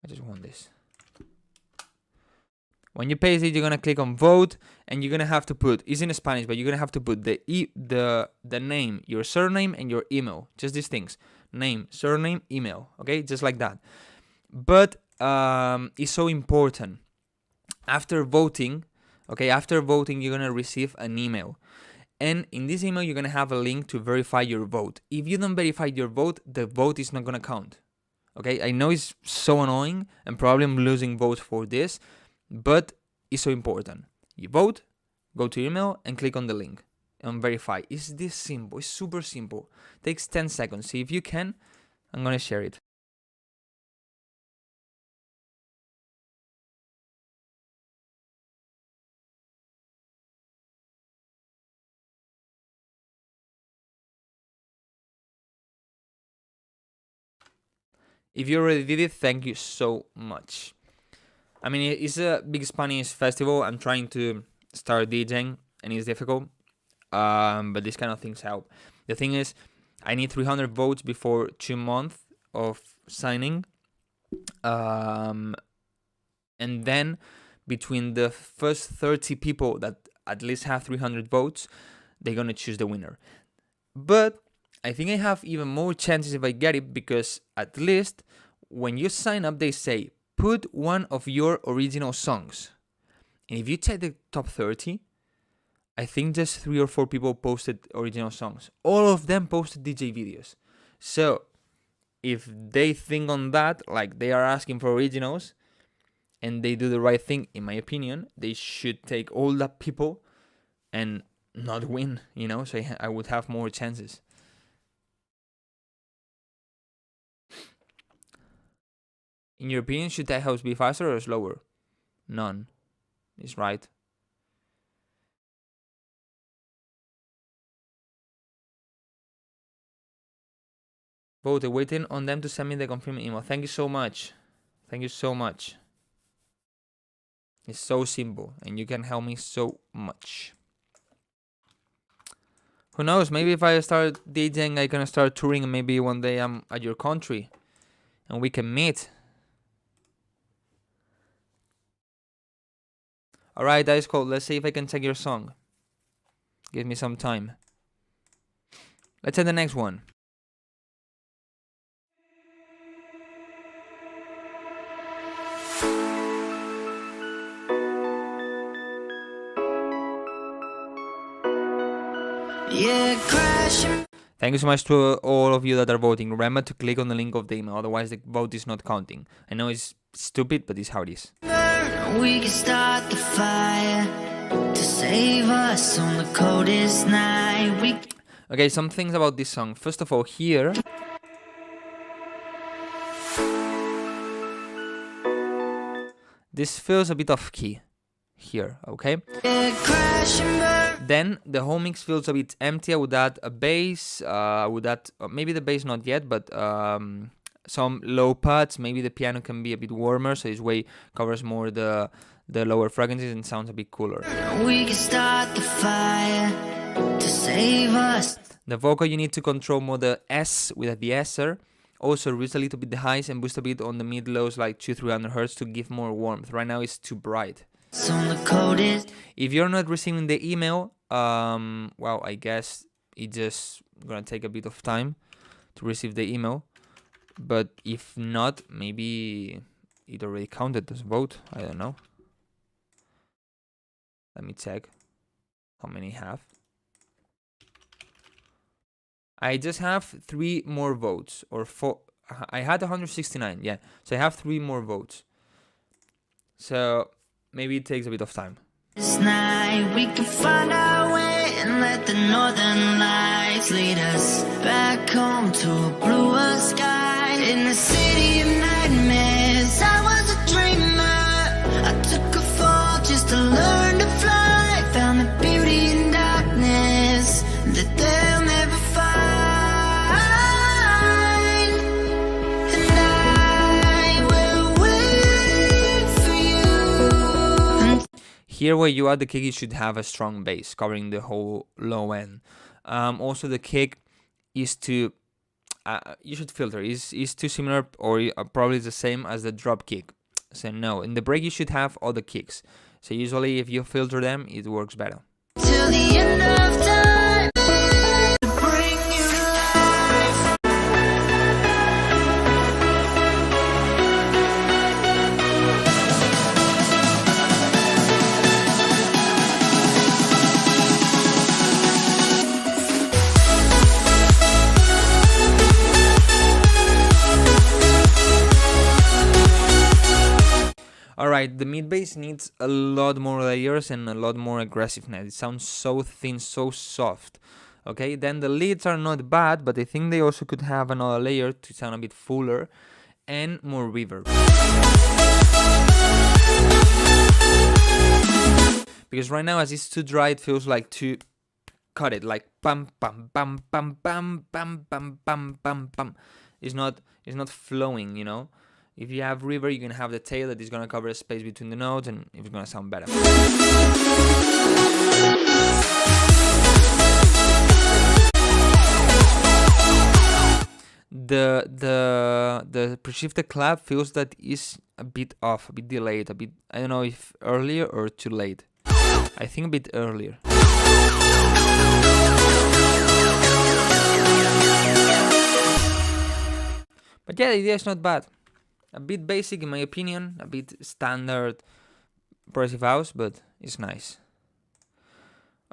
I just want this. When you paste it, you're gonna click on vote, and you're gonna have to put. It's in Spanish, but you're gonna have to put the name, your surname, and your email. Just these things: name, surname, email. Okay, just like that. But it's so important. After voting, you're gonna receive an email, and in this email, you're gonna have a link to verify your vote. If you don't verify your vote, the vote is not gonna count. Okay, I know it's so annoying, and probably I'm losing votes for this. But it's so important. You vote, go to your email, and click on the link and verify. It's this simple. It's super simple. Takes 10 seconds. See if you can. I'm gonna share it. If you already did it, thank you so much. I mean, it's a big Spanish festival. I'm trying to start DJing, and it's difficult. But these kind of things help. The thing is, I need 300 votes before 2 months of signing. And then between the first 30 people that at least have 300 votes, they're going to choose the winner. But I think I have even more chances if I get it, because at least when you sign up, they say, put one of your original songs. And if you check the top 30, I think just 3 or 4 people posted original songs. All of them posted DJ videos. So if they think on that, like they are asking for originals, and they do the right thing, in my opinion, they should take all that people and not win, you know, so I would have more chances. In your opinion, should tech house be faster or slower? None. Is right. Vote, waiting on them to send me the confirming email. Thank you so much. Thank you so much. It's so simple, and you can help me so much. Who knows? Maybe if I start DJing, I can start touring, and maybe one day I'm at your country, and we can meet. Alright, that is cool. Let's see if I can check your song. Give me some time. Let's check the next one. Yeah, crashing. Thank you so much to all of you that are voting. Remember to click on the link of the email, otherwise the vote is not counting. I know it's stupid, but it's how it is. We can start the fire to save us on the coldest night. Okay, some things about this song. First of all, here this feels a bit off key here, okay? Then the whole mix feels a bit empty. I would add a bass, maybe the bass not yet, but some low pads. Maybe the piano can be a bit warmer, so this way covers more the lower frequencies and sounds a bit cooler. We can start the fire to save us. The vocal, you need to control more the S with a de-esser. Also reduce a little bit the highs and boost a bit on the mid lows, like 200-300 Hz to give more warmth. Right now it's too bright. On the coldest. If you're not receiving the email, well, I guess it's just gonna take a bit of time to receive the email. But if not, maybe it already counted as vote. I don't know. Let me check how many I have. I just have 3 more votes, or 4. I had 169, yeah. So I have 3 more votes. So maybe it takes a bit of time. This night we can find our way and let the northern lights lead us back home to a bluer sky. In the city of nightmares, I was a dreamer. I took a fall just to learn to fly. Found the beauty in darkness that they'll never find. here where you add the kick, you should have a strong bass covering the whole low end. Also, the kick is too. You should filter. Is too similar or probably the same as the drop kick. So no, in the break you should have all the kicks. So usually if you filter them, it works better. Till the end of time, to bring you life. Alright, the mid bass needs a lot more layers and a lot more aggressiveness. It sounds so thin, so soft. Okay, then the leads are not bad, but I think they also could have another layer to sound a bit fuller and more reverb. Because right now, as it's too dry, it feels like to cut it, like bam bam bam bam bam bam bam bam bam bam. It's not flowing, you know. If you have reverb, you can have the tail that is gonna cover the space between the notes, and it's gonna sound better. The pre-shifted clap feels that is a bit off, a bit delayed, a bit, I don't know if earlier or too late. I think a bit earlier. But yeah, the idea is not bad. A bit basic in my opinion, a bit standard progressive house, but it's nice.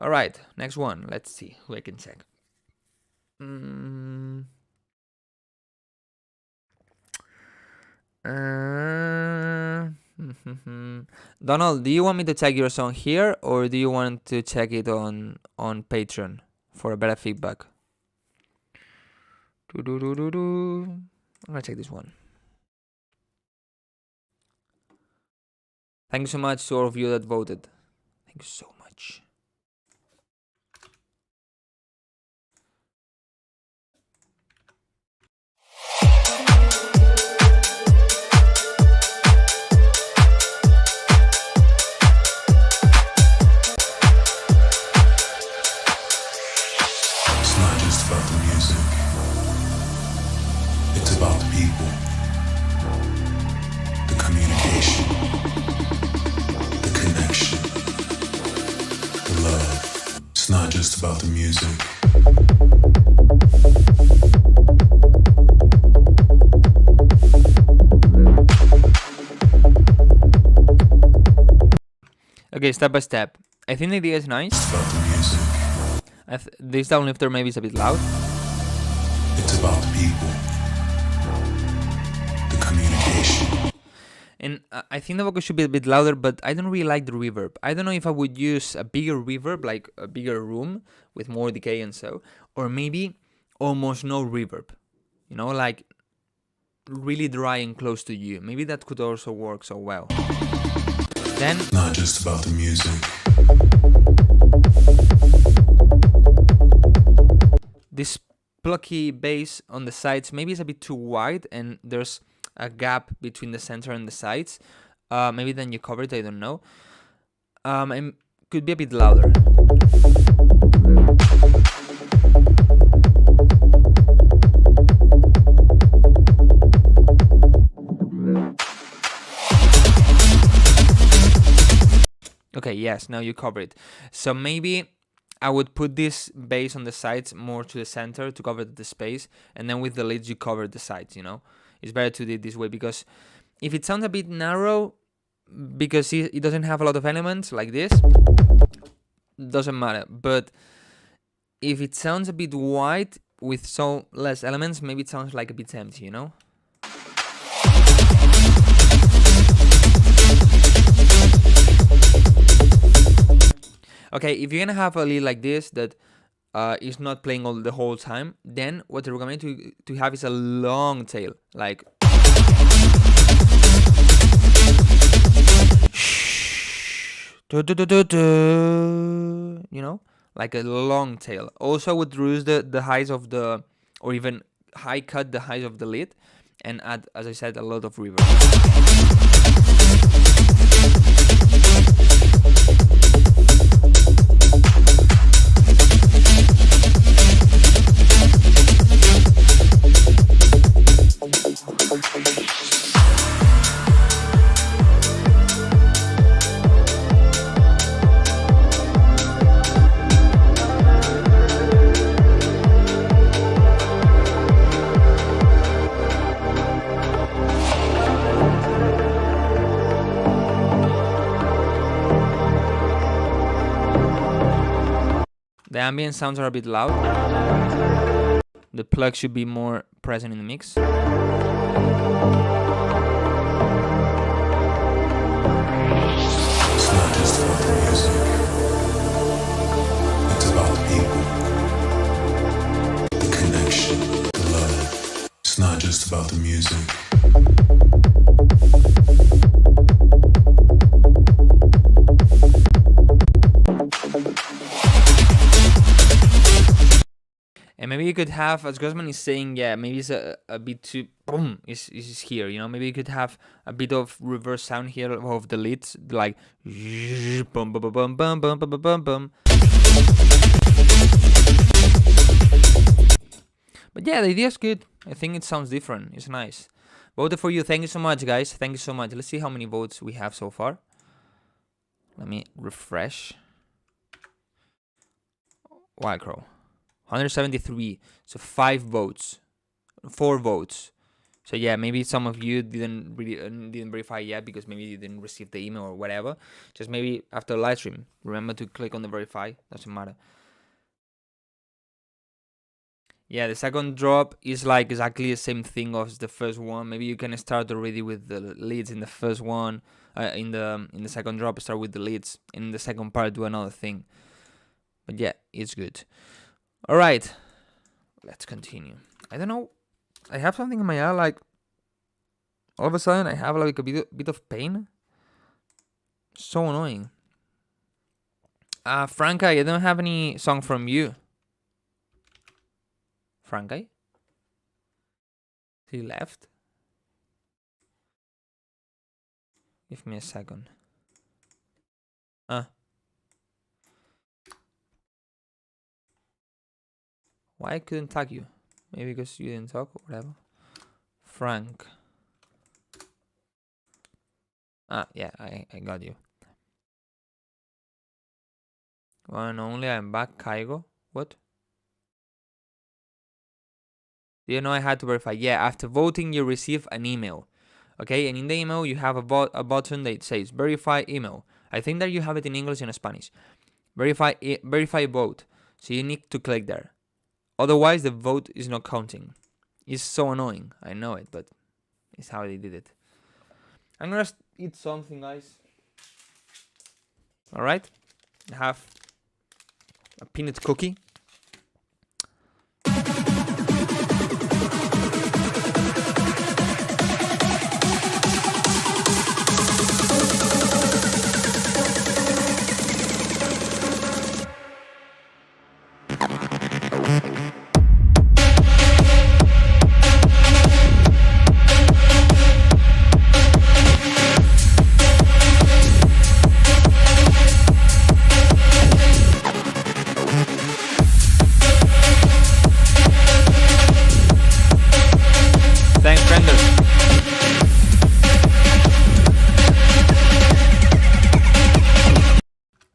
Alright, next one. Let's see who I can check. Donald, do you want me to check your song here, or do you want to check it on Patreon for a better feedback? I'm gonna check this one. Thank you so much to all of you that voted. Thank you so much. It's not just about the music. It's about the people, the communication, the connection, the love. It's not just about the music. Okay, step by step. I think the idea is nice. It's about the music. This downlifter maybe is a bit loud. It's about the people, the communication. And I think the vocal should be a bit louder, but I don't really like the reverb. I don't know if I would use a bigger reverb, like a bigger room with more decay and so, or maybe almost no reverb. You know, like really dry and close to you. Maybe that could also work so well. Then, Not just about the music. this plucky bass on the sides maybe is a bit too wide, and there's a gap between the center and the sides. Maybe then you cover it, I don't know. And could be a bit louder. Okay, yes, now you cover it. So maybe I would put this bass on the sides more to the center to cover the space, and then with the leads you cover the sides, you know? It's better to do it this way, because if it sounds a bit narrow, because it doesn't have a lot of elements like this, doesn't matter. But if it sounds a bit wide with so less elements, maybe it sounds like a bit empty, you know? Okay, if you're gonna have a lead like this that is not playing all the whole time, then what I recommend to have is a long tail, like you know, like a long tail. Also would reduce the highs of the, or even high cut the highs of the lead, and add, as I said, a lot of reverb. ambient sounds are a bit loud. The plug should be more present in the mix. It's not just about the music. It's about the people. The connection, the love. It's not just about the music. And maybe you could have, as Grossman is saying, yeah, maybe it's a bit too boom is here, you know. Maybe you could have a bit of reverse sound here of the leads, like bum bum bum bum bum bum bum bum. But yeah, the idea is good. I think it sounds different. It's nice. Voted for you. Thank you so much, guys. Thank you so much. Let's see how many votes we have so far. Let me refresh. Wildcrow. 173, so 5 votes, 4 votes. So yeah, maybe some of you didn't verify yet because maybe you didn't receive the email or whatever. Just maybe after the live stream, remember to click on the verify. Doesn't matter. Yeah, the second drop is like exactly the same thing as the first one. Maybe you can start already with the leads in the first one. In the second drop, start with the leads. In the second part, do another thing. But yeah, it's good. All right, let's continue. I don't know. I have something in my eye, like all of a sudden I have like a bit of pain. So annoying. Franca, I don't have any song from you. Franca? He left? Give me a second. Why I couldn't tag you? Maybe because you didn't talk or whatever. Frank. Yeah, I got you. One only, I'm back, Kaigo. What? Do you know I had to verify? Yeah, after voting, you receive an email. Okay, and in the email, you have a button that says verify email. I think that you have it in English and Spanish. Verify vote. So you need to click there. Otherwise, the vote is not counting. It's so annoying. I know it, but it's how they did it. I'm gonna eat something, guys. All right, I have a peanut cookie.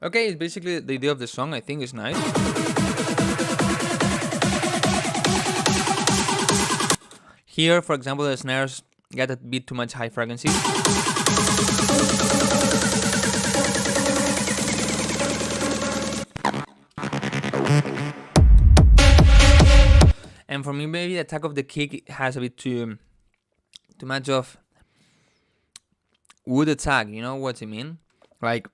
Okay, it's basically the idea of the song. I think is nice. Here, for example, the snares get a bit too much high frequency. And for me, maybe the attack of the kick has a bit too much of wood attack. You know what I mean? Like,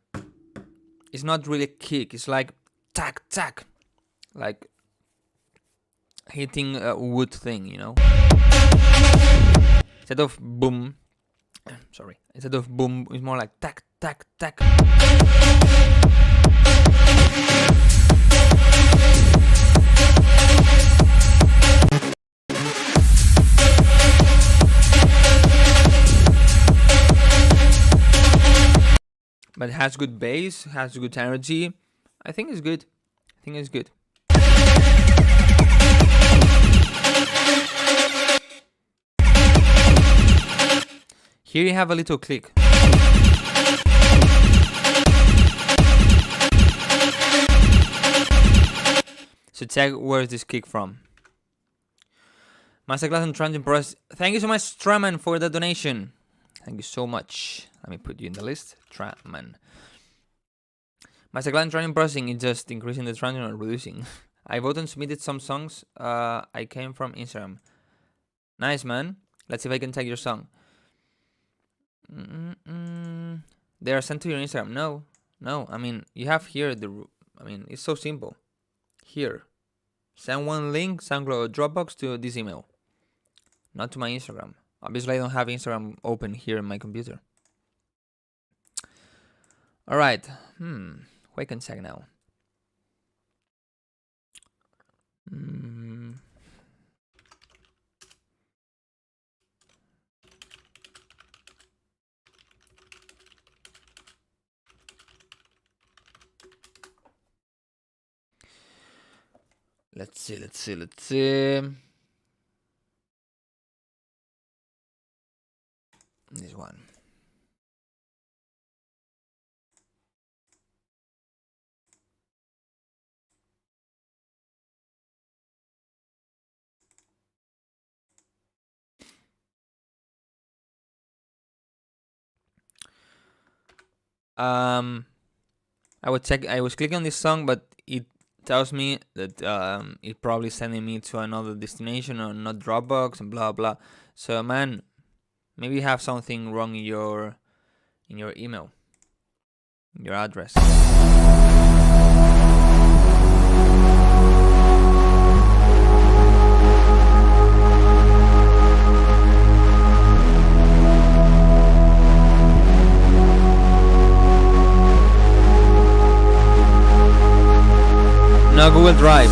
it's not really a kick. It's like tack, tack. Like hitting a wood thing, you know? Instead of boom. Sorry. Instead of boom, it's more like tack, tack, tack. But it has good bass, has good energy. I think it's good. Here you have a little click. So check where is this kick from. Masterclass on Transient Press. Thank you so much, Straman, for the donation. Thank you so much. Let me put you in the list. Traman. My second training processing is just increasing the training or reducing. I voted and submitted some songs. I came from Instagram. Nice, man. Let's see if I can take your song. They are sent to your Instagram. No. I mean, you have here it's so simple. Here, send one link, SoundCloud or Dropbox to this email, not to my Instagram. Obviously, I don't have Instagram open here in my computer. All right. Wait a second now. Let's see. This one. I was clicking on this song, but it tells me that it probably sending me to another destination or not Dropbox and blah blah. So man, maybe you have something wrong in your email, your address. No Google Drive.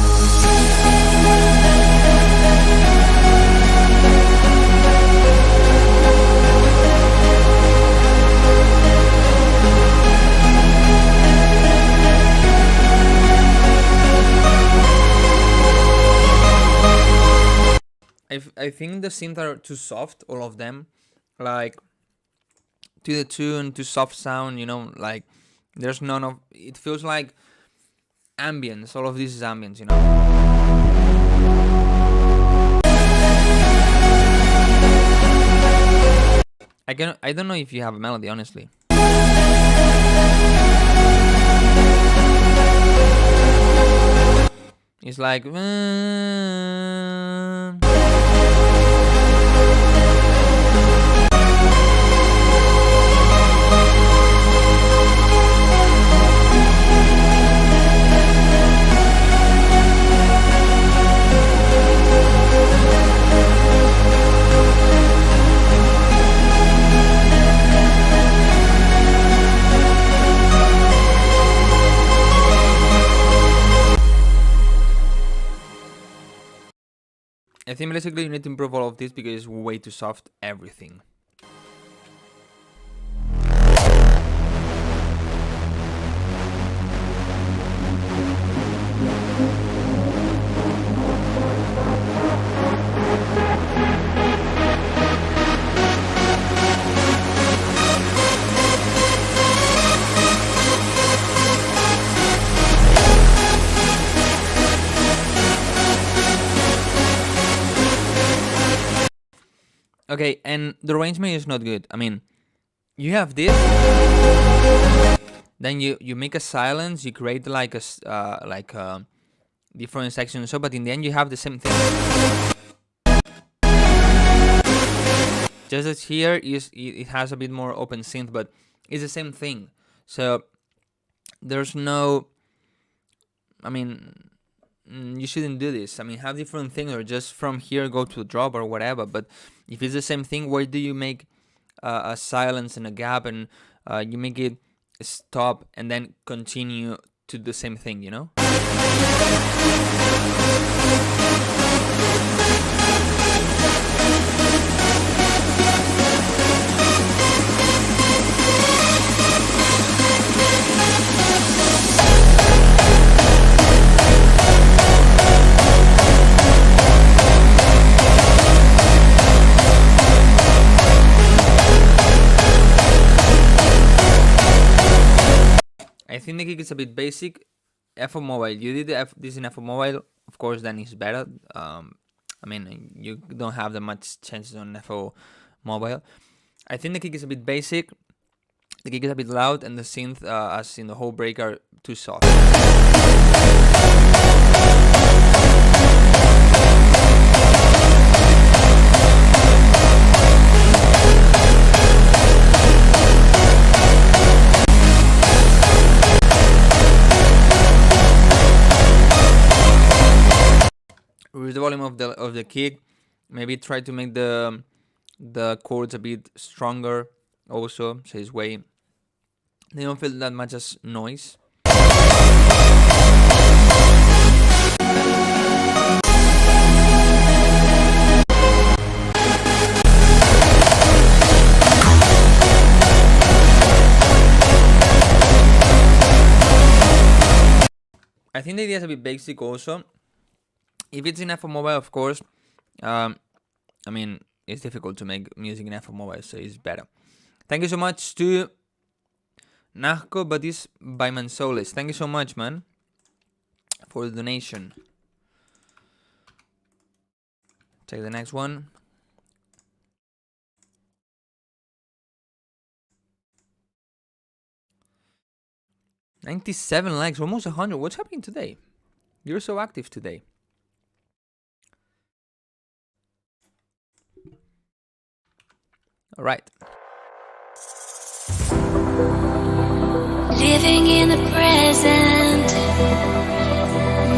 I think the synths are too soft, all of them. Like to the tune, too soft sound, like there's none of it feels like ambience. All of this is ambience, I don't know if you have a melody, honestly. It's like I think basically you need to improve all of this because it's way too soft, everything. Okay, and the arrangement is not good. I mean, you have this, then you make a silence, you create like a different section, so, but in the end you have the same thing. Just as here it has a bit more open synth, but it's the same thing. So there's no, I mean, you shouldn't do this. I mean, have different things, or just from here go to a drop or whatever. But if it's the same thing, where do you make a silence and a gap, and you make it stop and then continue to the same thing, I think the kick is a bit basic. FO Mobile, you did this in FO Mobile, of course, then it's better. I mean, you don't have that much chances on FO Mobile. I think the kick is a bit basic. The kick is a bit loud, and the synth, as in the whole break, are too soft. Reduce the volume of the kick. Maybe try to make the chords a bit stronger also, so it's way they don't feel that much as noise. I think the idea is a bit basic also. If it's in FO Mobile, of course, I mean, it's difficult to make music in FO Mobile, so it's better. Thank you so much to Narco Badis by Mansoles. Thank you so much, man, for the donation. Take the next one. $97 likes, almost 100. What's happening today? You're so active today. All right. Living in the present,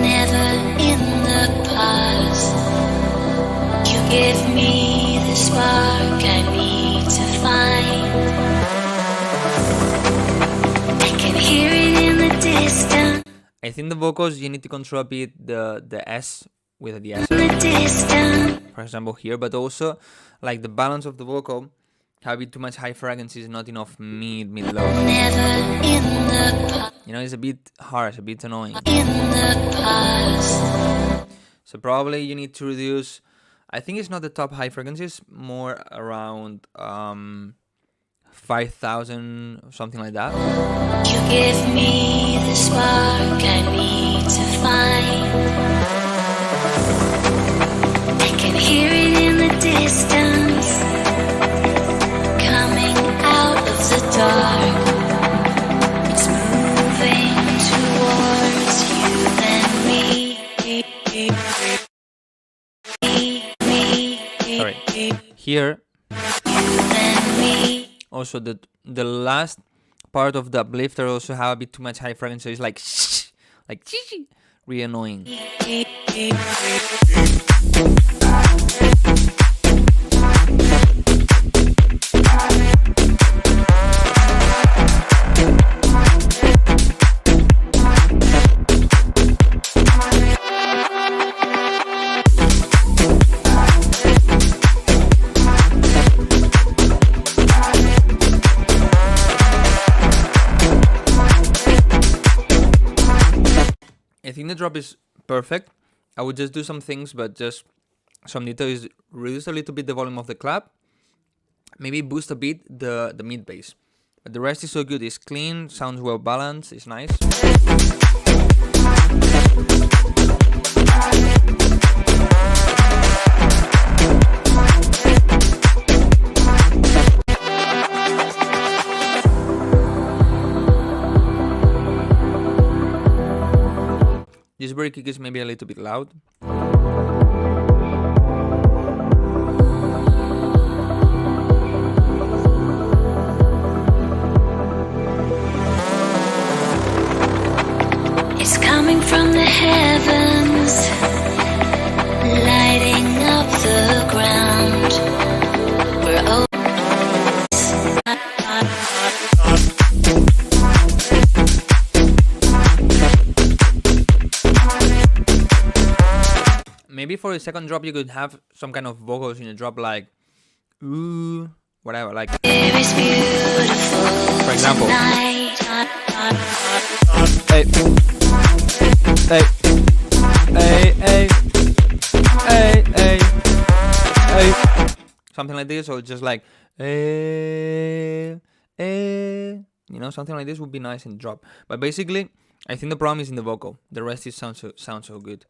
never in the past. You give me the spark I need to find. I can hear it in the distance. I think the vocals, you need to control a bit the S with the S, In the distance. for example here, but also like the balance of the vocal. Having too much high frequencies, not enough mid low. Never in the past. You know, it's a bit harsh, a bit annoying. In the past. So probably you need to reduce. I think it's not the top high frequencies, more around 5,000, something like that. You give me the spark I need to find. I can hear it in the distance, coming out of the dark. It's moving towards you and me. Sorry. Here, You and me. also the last part of the uplifter also have a bit too much high frequency. It's like really annoying. I think the drop is perfect. I would just do some things, but just some details. Reduce a little bit the volume of the clap. Maybe boost a bit the mid bass. But the rest is so good. It's clean, sounds well balanced, it's nice. This break kick is maybe a little bit loud. It's coming from the heavens, lighting up the ground. We're Maybe for the second drop you could have some kind of vocals in the drop, like ooh, whatever, like It is beautiful. for example. Tonight. Hey, hey, hey, hey, hey, hey, hey, something like this, or just like hey, hey, you know, something like this would be nice in the drop. But basically, I think the problem is in the vocal. The rest is sounds so good.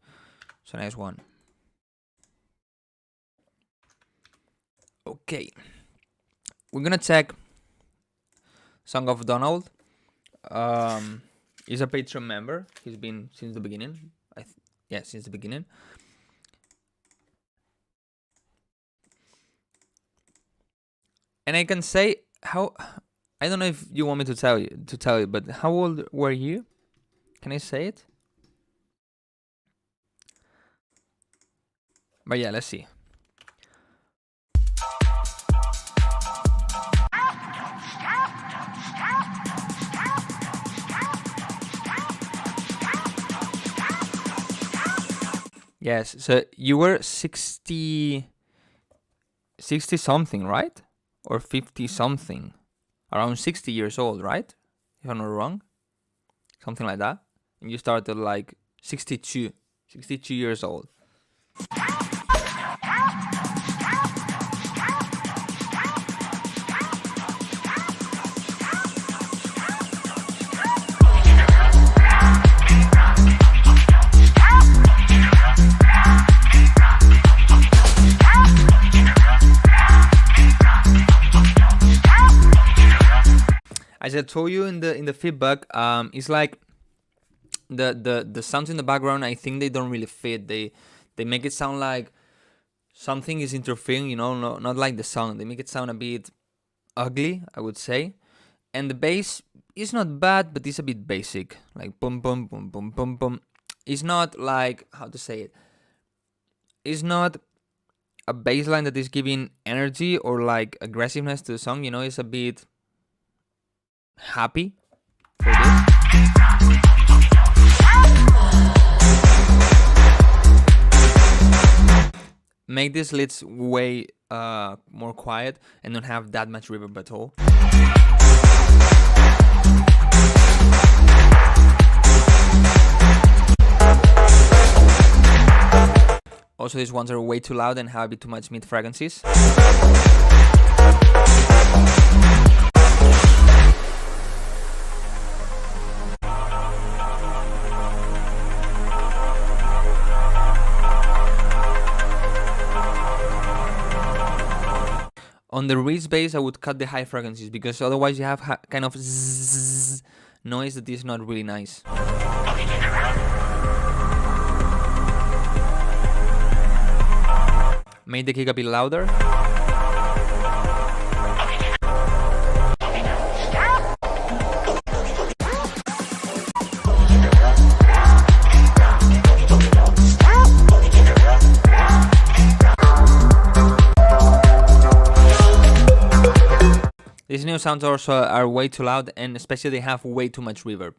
So nice one. Okay, we're gonna check song of Donald. He's a Patreon member. He's been since the beginning. Since the beginning. And I can say how. I don't know if you want me to tell you, but how old were you? Can I say it? But yeah, let's see. Yes, so you were 60 something, right? Or 50 something. Around 60 years old, right? If I'm not wrong. Something like that. And you started like 62 years old. As I told you in the feedback, it's like the sounds in the background. I think they don't really fit. They make it sound like something is interfering. You know, not like the song. They make it sound a bit ugly, I would say. And the bass is not bad, but it's a bit basic, like boom boom boom boom boom boom. It's not like, how to say it. It's not a bass line that is giving energy or like aggressiveness to the song. You know, it's a bit happy for this. Make these leads way more quiet and don't have that much reverb at all. Also, these ones are way too loud and have a bit too much mid frequencies. On the reeds bass, I would cut the high frequencies because otherwise you have kind of zzz noise that is not really nice. Make the kick a bit louder. These new sounds also are way too loud, and especially they have way too much reverb.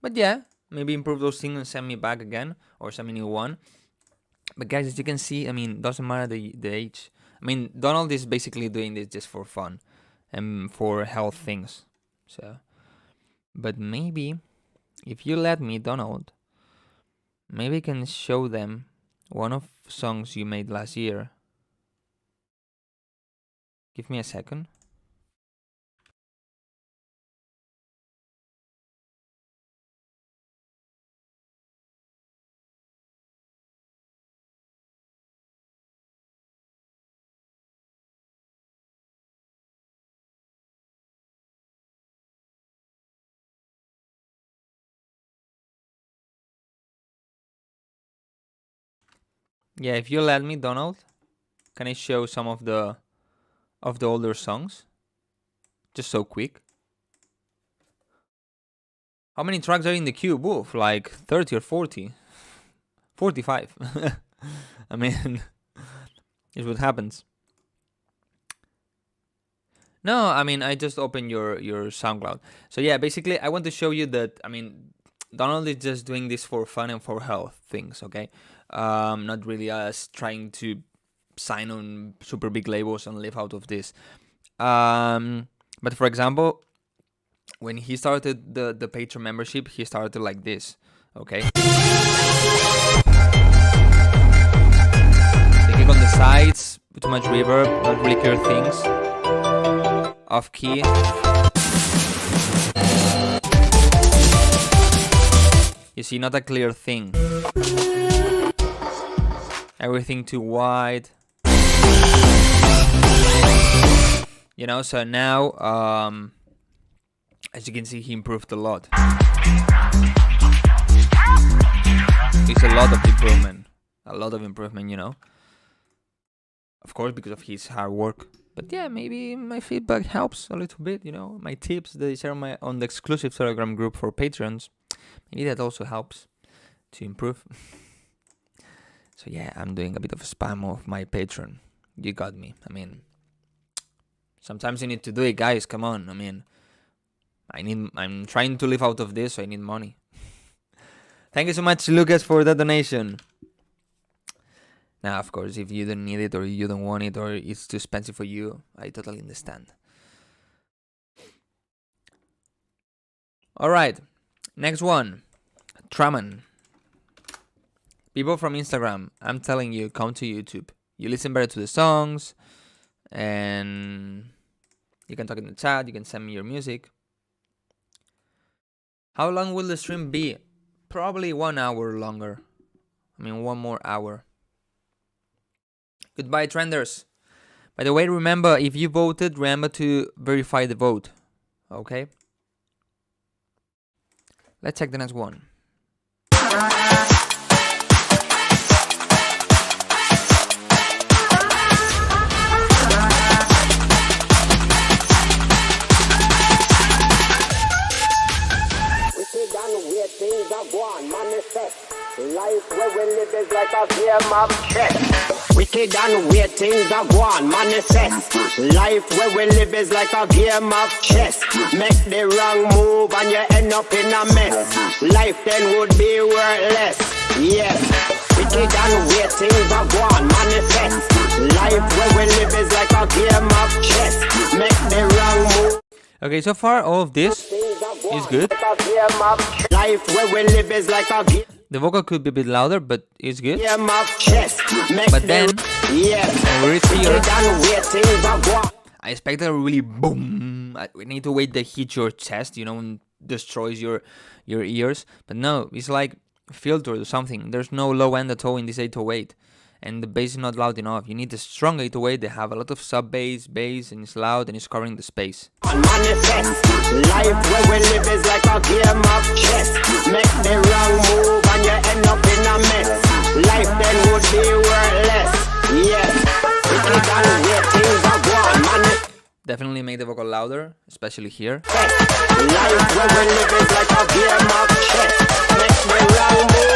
But yeah, maybe improve those things and send me back again, or send me a new one. But guys, as you can see, I mean, doesn't matter the age. I mean, Donald is basically doing this just for fun and for health things. So, but maybe, if you let me, Donald, maybe I can show them one of songs you made last year. Give me a second. Yeah, if you let me, Donald, can I show some of the older songs? Just so quick. How many tracks are in the queue? Woof, like 30 or 40. 45. I mean, it's what happens. No, I mean, I just opened your SoundCloud. So yeah, basically, I want to show you that, I mean, Donald is just doing this for fun and for health things, okay? Not really us trying to sign on super big labels and live out of this. But for example, when he started the Patreon membership, he started like this, okay? They kick on the sides, too much reverb, not really clear things. Off key. You see, not a clear thing. everything too wide. You know, so now, as you can see, he improved a lot. It's a lot of improvement. A lot of improvement, you know. Of course, because of his hard work. But yeah, maybe my feedback helps a little bit, you know. My tips that I share on the exclusive Telegram group for patrons. Maybe that also helps to improve. So yeah, I'm doing a bit of spam of my Patreon. You got me. I mean, sometimes you need to do it, guys. Come on. I mean, I'm trying to live out of this, so I need money. Thank you so much, Lucas, for that donation. Now, of course, if you don't need it or you don't want it or it's too expensive for you, I totally understand. All right, next one, Traman. People from Instagram, I'm telling you, come to YouTube. You listen better to the songs, and you can talk in the chat. You can send me your music. How long will the stream be? Probably 1 hour longer. I mean, 1 more hour. Goodbye, trenders. By the way, remember, if you voted, remember to verify the vote. Okay? Let's check the next one. Life where we live is like a game of chess. Wicked and weird things are one manifest. Life where we live is like a game of chess. Make the wrong move and you end up in a mess. Life then would be worthless. Yes. Wicked and weird things are one manifest. Life where we live is like a game of chess. Make the wrong move. Okay, so far all of this is good. Life where we live is like a game. The vocal could be a bit louder, but it's good. But then, when we reach here, I expected a really boom. We need to wait to hit your chest, you know, and destroys your ears. But no, it's like filtered or something. There's no low end at all in this 808. And the bass is not loud enough. You need a strong 808. They have a lot of sub bass, and it's loud and it's covering the space. Manifest. Life where we live is like a game of chess. Make the wrong move and you end up in a mess. Life then would be worthless. Yes. Wicked and weird things are gone. Manifest. Definitely make the vocal louder, especially here. Life where we live is like a game of chess. Make the wrong move.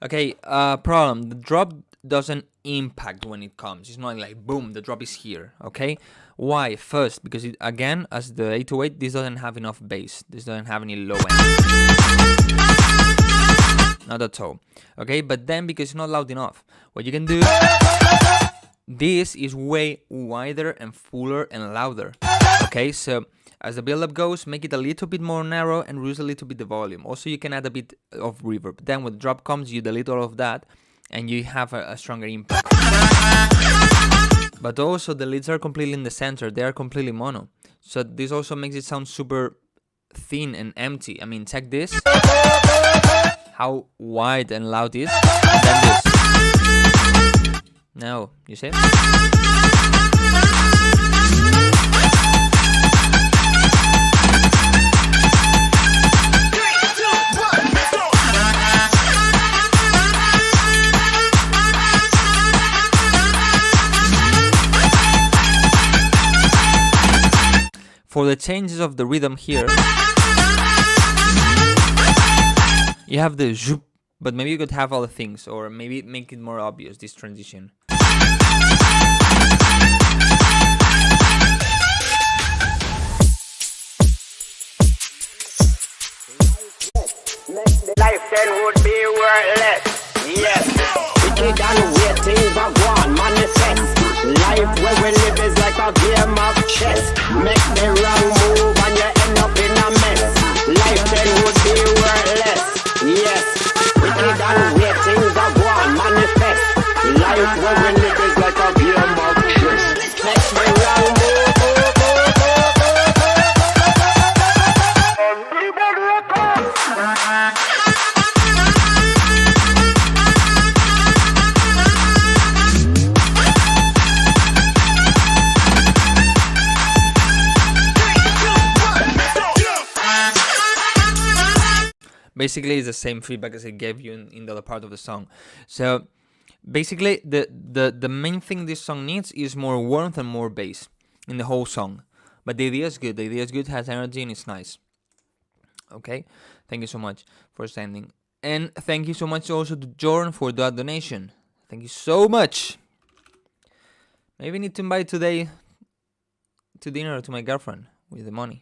Okay, problem. The drop doesn't impact when it comes. It's not like boom, the drop is here. Okay, why? First, because it, again, as the 808, this doesn't have enough bass. This doesn't have any low end. Not at all. Okay, but then because it's not loud enough, what you can do, this is way wider and fuller and louder. Okay, so as the build-up goes, make it a little bit more narrow and reduce a little bit the volume. Also, you can add a bit of reverb. Then when the drop comes, you delete all of that and you have a stronger impact. But also, the leads are completely in the center. They are completely mono. So this also makes it sound super thin and empty. I mean, check this. How wide and loud it is. And then this. Now, you see? For the changes of the rhythm here, you have the zoop, but maybe you could have other things, or maybe make it more obvious, this transition. Life then would be worthless. Yes. Wicked and weird things are gone. Manifest. Life where we live is like a game of chess. Make the wrong move and you end up in a mess. Life then would be worthless. Yes. Wicked and weird things are gone. Manifest. Life where we live is like a game of chess. Make the wrong move. basically it's the same feedback as I gave you in the other part of the song. So basically the main thing this song needs is more warmth and more bass in the whole song. But the idea is good. The idea is good, has energy, and it's nice. Okay, thank you so much for sending. And thank you so much also to Jordan for that donation. Thank you so much. Maybe I need to invite today to dinner to my girlfriend with the money.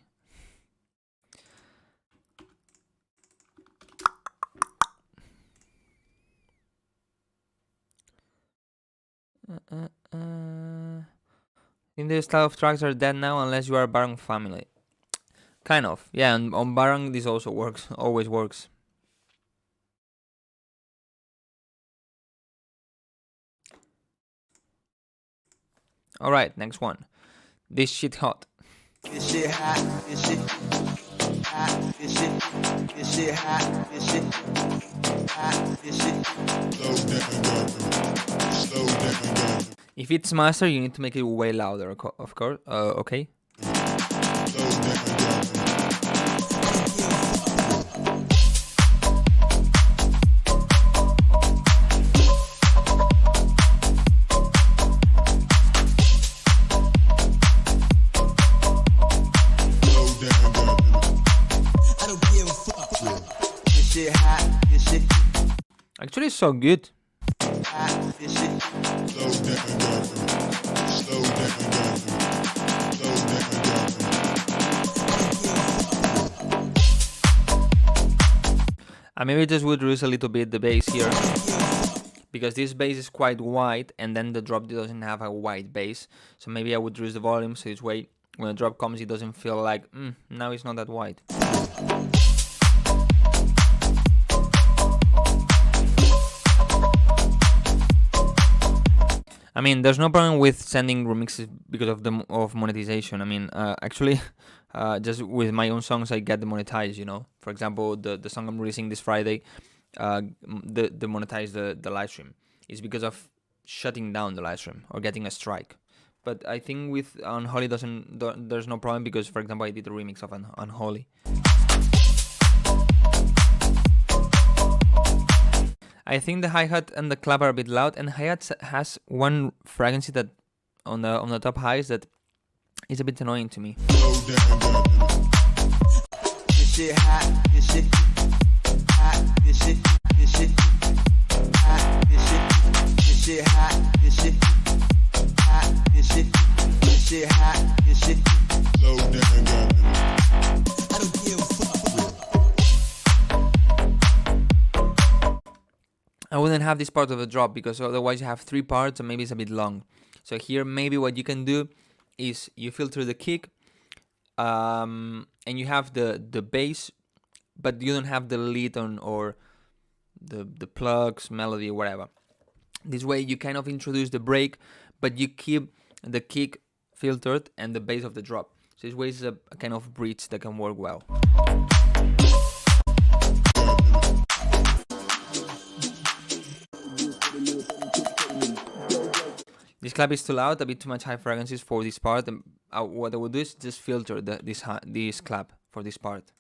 In this style of tracks are dead now unless you are a Barang family. Kind of, yeah. And on Barang this also works, always works. All right, next one. This shit hot. This shit hot, this shit hot, this shit hot, this shit hot, this shit. Slow down. If it's master, you need to make it way louder, of course. Okay. Actually, it's so good. I maybe just would reduce a little bit the bass here, because this bass is quite wide and then the drop doesn't have a wide bass. So maybe I would reduce the volume so this way when the drop comes it doesn't feel like now it's not that wide. I mean, there's no problem with sending remixes because of monetization. I mean, actually, just with my own songs, I get demonetized. You know, for example, the song I'm releasing this Friday, demonetize the live stream. It's because of shutting down the live stream or getting a strike. But I think with Unholy there's no problem because, for example, I did a remix of Unholy. I think the hi-hat and the clap are a bit loud, and hi-hat has one frequency that on the top highs that is a bit annoying to me. This shit hot, this shit hot, this shit, this shit hot, this shit, this shit hot, this shit hot, this shit, this shit hot, this shit. Slow down. I don't give a fuck. I wouldn't have this part of the drop because otherwise you have 3 parts and maybe it's a bit long. So here maybe what you can do is you filter the kick and you have the bass, but you don't have the lead on or the plugs, melody, whatever. This way you kind of introduce the break, but you keep the kick filtered and the bass of the drop. So this way is a kind of bridge that can work well. This clap is too loud, a bit too much high frequencies for this part. And what I will do is just filter this clap for this part.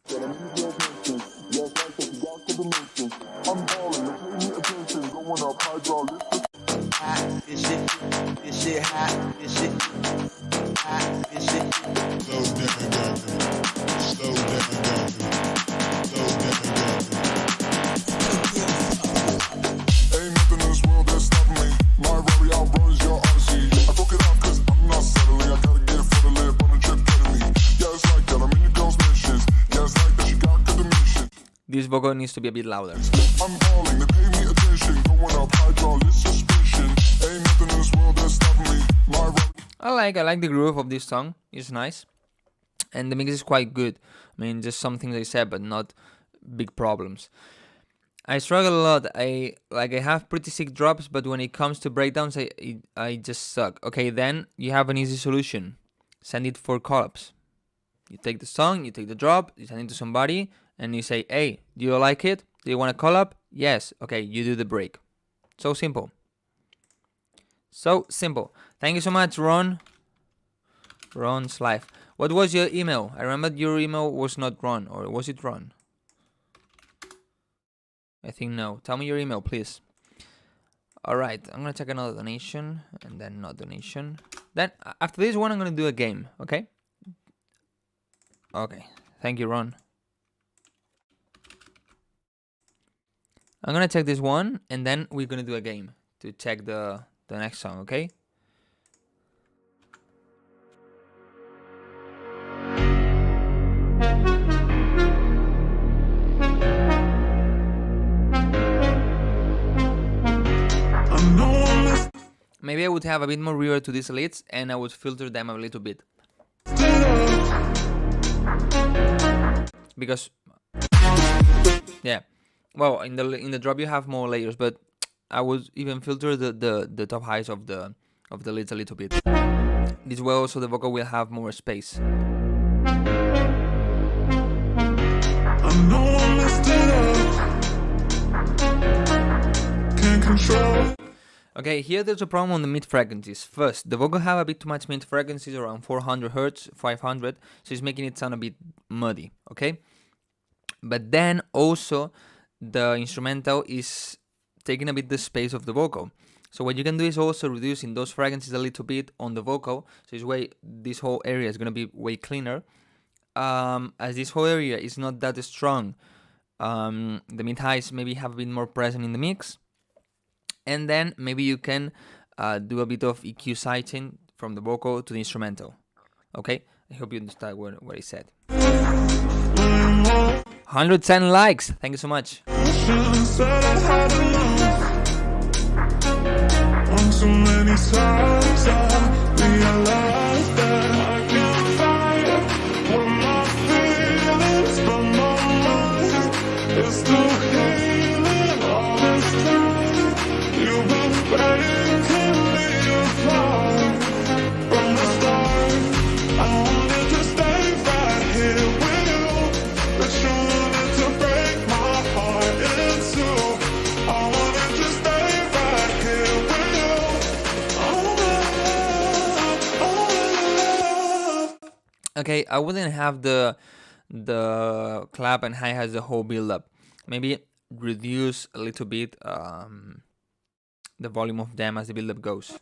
This vocal needs to be a bit louder. I like the groove of this song. It's nice. And the mix is quite good. I mean, just some things I said, but not big problems. I struggle a lot. I have pretty sick drops, but when it comes to breakdowns, I just suck. Okay, then you have an easy solution. Send it for collabs. You take the song, you take the drop, you send it to somebody, and you say, hey, do you like it? Do you want a collab? Yes. Okay, you do the break. So simple. So simple. Thank you so much, Ron. Ron's life. What was your email? I remember your email was not Ron, or was it Ron? I think no. Tell me your email, please. Alright, I'm gonna check another donation, and then not donation. Then, after this one, I'm gonna do a game, okay? Okay, thank you, Ron. I'm gonna check this one, and then we're gonna do a game to check the next song, okay? Maybe I would have a bit more reverb to these leads, and I would filter them a little bit. Because, yeah, well, in the drop you have more layers, but I would even filter the top highs of the leads a little bit. This way also the vocal will have more space. I know I messed it up. Can't control. Okay, here there's a problem on the mid frequencies. First, the vocal have a bit too much mid frequencies, around 400 Hz, 500, so it's making it sound a bit muddy, okay? But then also, the instrumental is taking a bit the space of the vocal. So what you can do is also reducing those frequencies a little bit on the vocal, so this whole area is going to be way cleaner. As this whole area is not that strong, the mid highs maybe have been more present in the mix. And then maybe you can do a bit of EQ sighting from the vocal to the instrumental. Okay? I hope you understand what I said. 110 likes. Thank you so much. So many times I realized that I can't fight what my feelings, but my mind is still healing all this time. You've been breaking me apart from the start. I wanted to stay right here with you, but you wanted to break my heart in two. I wanted to stay right here with you. Okay, I wouldn't have the clap and hi-hats the whole build up. Maybe reduce a little bit the volume of them as the build up goes.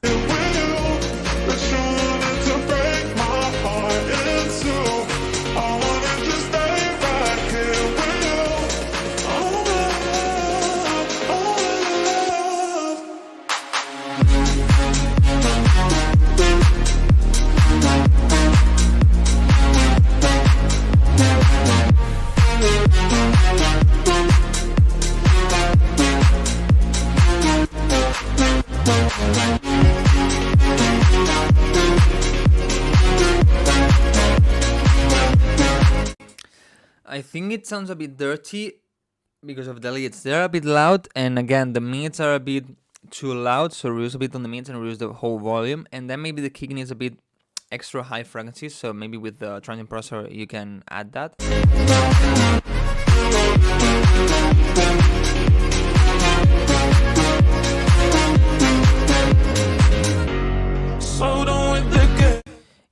I think it sounds a bit dirty because of the leads. They're a bit loud, and again, the mids are a bit too loud, so reduce a bit on the mids and reduce the whole volume. And then maybe the kick needs a bit extra high frequencies, so maybe with the transient processor you can add that.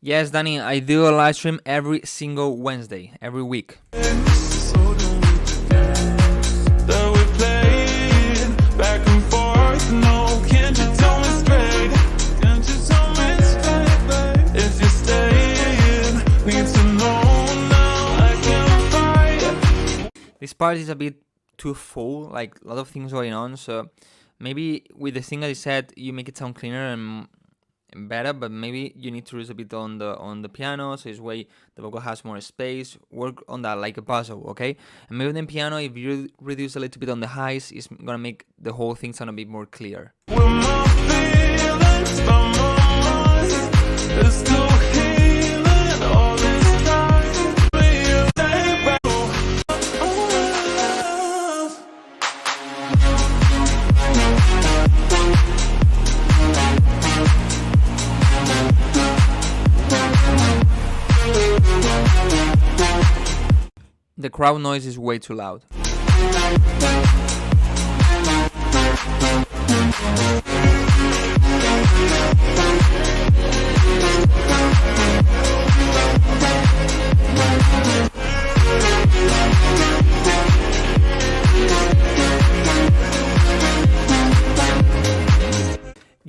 Yes, Danny, I do a live stream every single Wednesday, every week. This part is a bit too full, like a lot of things going on, so maybe with the thing I said, you make it sound cleaner and better, but maybe you need to reduce a bit on the piano, so this way the vocal has more space. Work on that like a puzzle, okay? And maybe the piano, if you reduce a little bit on the highs, it's gonna make the whole thing sound a bit more clear. The crowd noise is way too loud.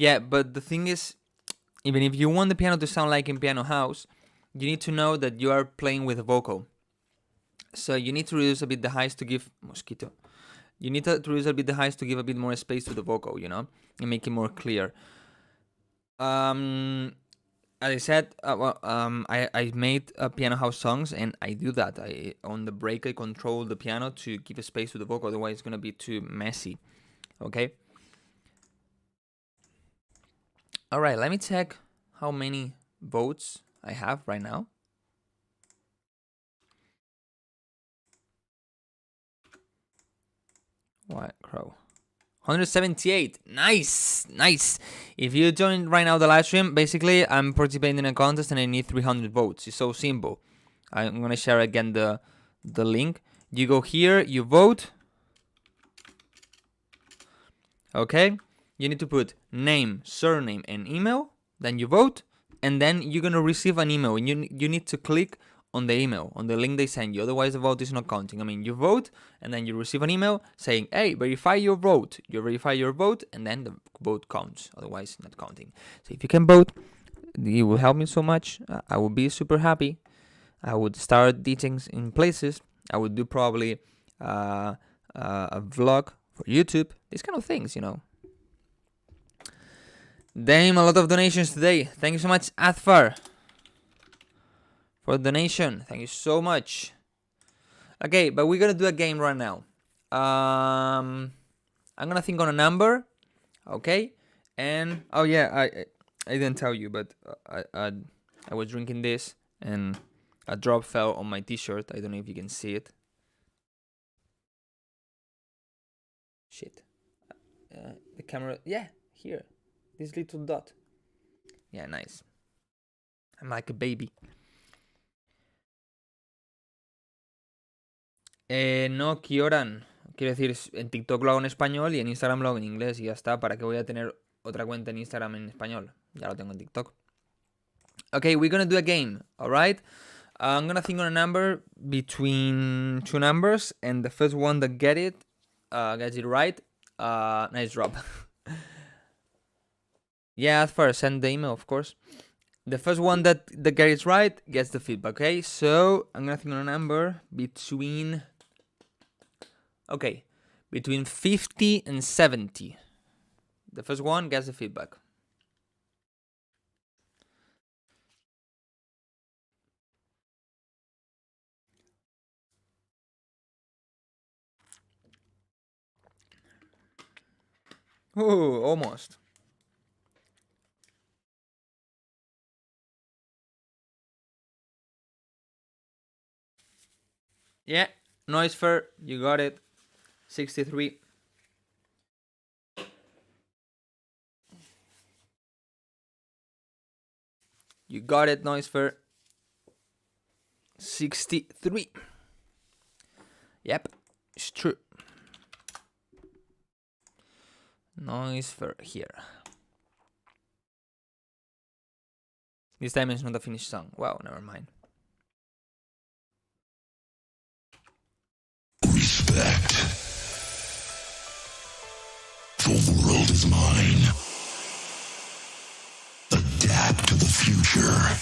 Yeah, but the thing is, even if you want the piano to sound like in Piano House, you need to know that you are playing with a vocal. So you need to reduce a bit the highs to give mosquito. You need to reduce a bit the highs to give a bit more space to the vocal, you know, and make it more clear. As I said, I made Piano House songs, and I do that. On the break, I control the piano to give a space to the vocal. Otherwise, it's gonna be too messy. Okay. All right. Let me check how many votes I have right now. Wildcrow. 178. Nice. If you join right now the live stream, basically I'm participating in a contest and I need 300 votes. It's so simple. I'm gonna share again the link. You go here, you vote. Okay. You need to put name, surname, and email. Then you vote, and then you're gonna receive an email, and you need to click on the email, on the link they send you. Otherwise, the vote is not counting. I mean, you vote, and then you receive an email saying, hey, verify your vote. You verify your vote, and then the vote counts. Otherwise, not counting. So if you can vote, it will help me so much. I would be super happy. I would start teaching in places. I would do probably a vlog for YouTube. These kind of things, you know. Damn, a lot of donations today. Thank you so much, Athfar, for the donation. Thank you so much. Okay, but we're gonna do a game right now. I'm gonna think on a number. Okay, and oh yeah, I didn't tell you, but I was drinking this and a drop fell on my t-shirt. I don't know if you can see it. Shit. The camera. Yeah, here. This little dot. Yeah, nice. I'm like a baby. No quieran. Quiero decir, en TikTok lo hago en español y en Instagram lo hago en inglés y ya está. ¿Para qué voy a tener otra cuenta en Instagram en español? Ya lo tengo en TikTok. Okay, we're gonna do a game, alright? I'm gonna think on a number between two numbers, and the first one that gets it right, nice drop. Yeah, first send the email, of course. The first one that gets it right gets the feedback, okay? So I'm gonna think on a number between 50 and 70. The first one gets the feedback. Oh, almost. Yeah, noise fair, you got it. 63. You got it, noise fair. 63. Yep, it's true. Noise fair here. This time it's not a finished song. Wow, never mind. Respect. The world is mine. Adapt to the future.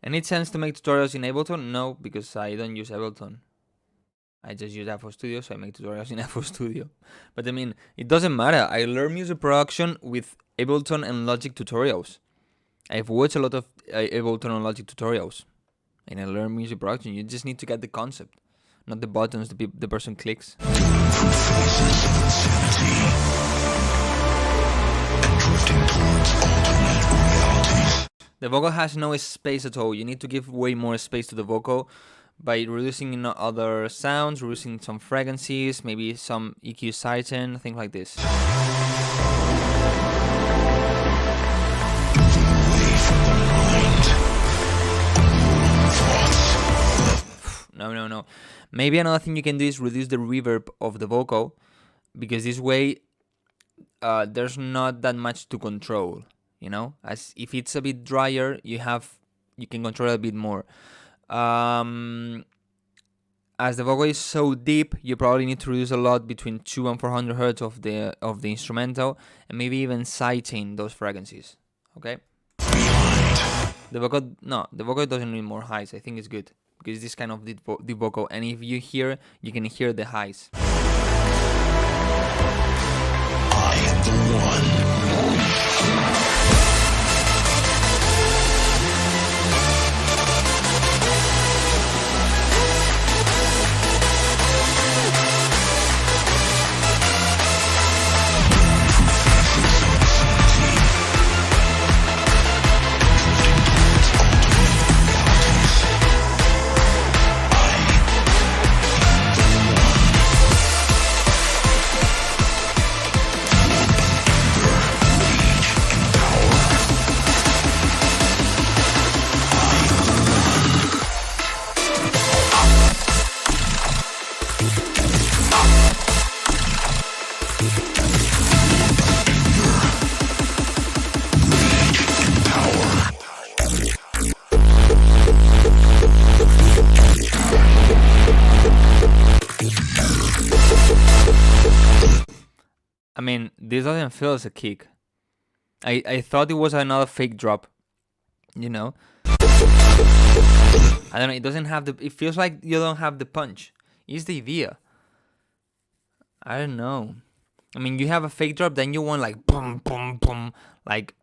Any chance to make tutorials in Ableton? No, because I don't use Ableton. I just use FL Studio, so I make tutorials in FL Studio. But I mean, it doesn't matter. I learn music production with Ableton and Logic tutorials. I've watched a lot of Ableton and Logic tutorials. And I learn music production. You just need to get the concept, not the buttons the person clicks. The vocal has no space at all. You need to give way more space to the vocal by reducing other sounds, reducing some frequencies, maybe some EQ sidechain, things like this. No. Maybe another thing you can do is reduce the reverb of the vocal, because this way there's not that much to control, you know? As if it's a bit drier, you can control it a bit more. I as the vocal is so deep, you probably need to reduce a lot between 2 and 400 hertz of the instrumental, and maybe even sighting those frequencies. Okay. The vocal doesn't need more highs. I think it's good because this kind of deep vocal, and if you hear, you can hear the highs. I am the one. I mean, this doesn't feel as a kick. I thought it was another fake drop, you know. I don't know. It doesn't have it feels like you don't have the punch. Is the idea? I don't know. I mean, you have a fake drop, then you want like boom, boom, boom, like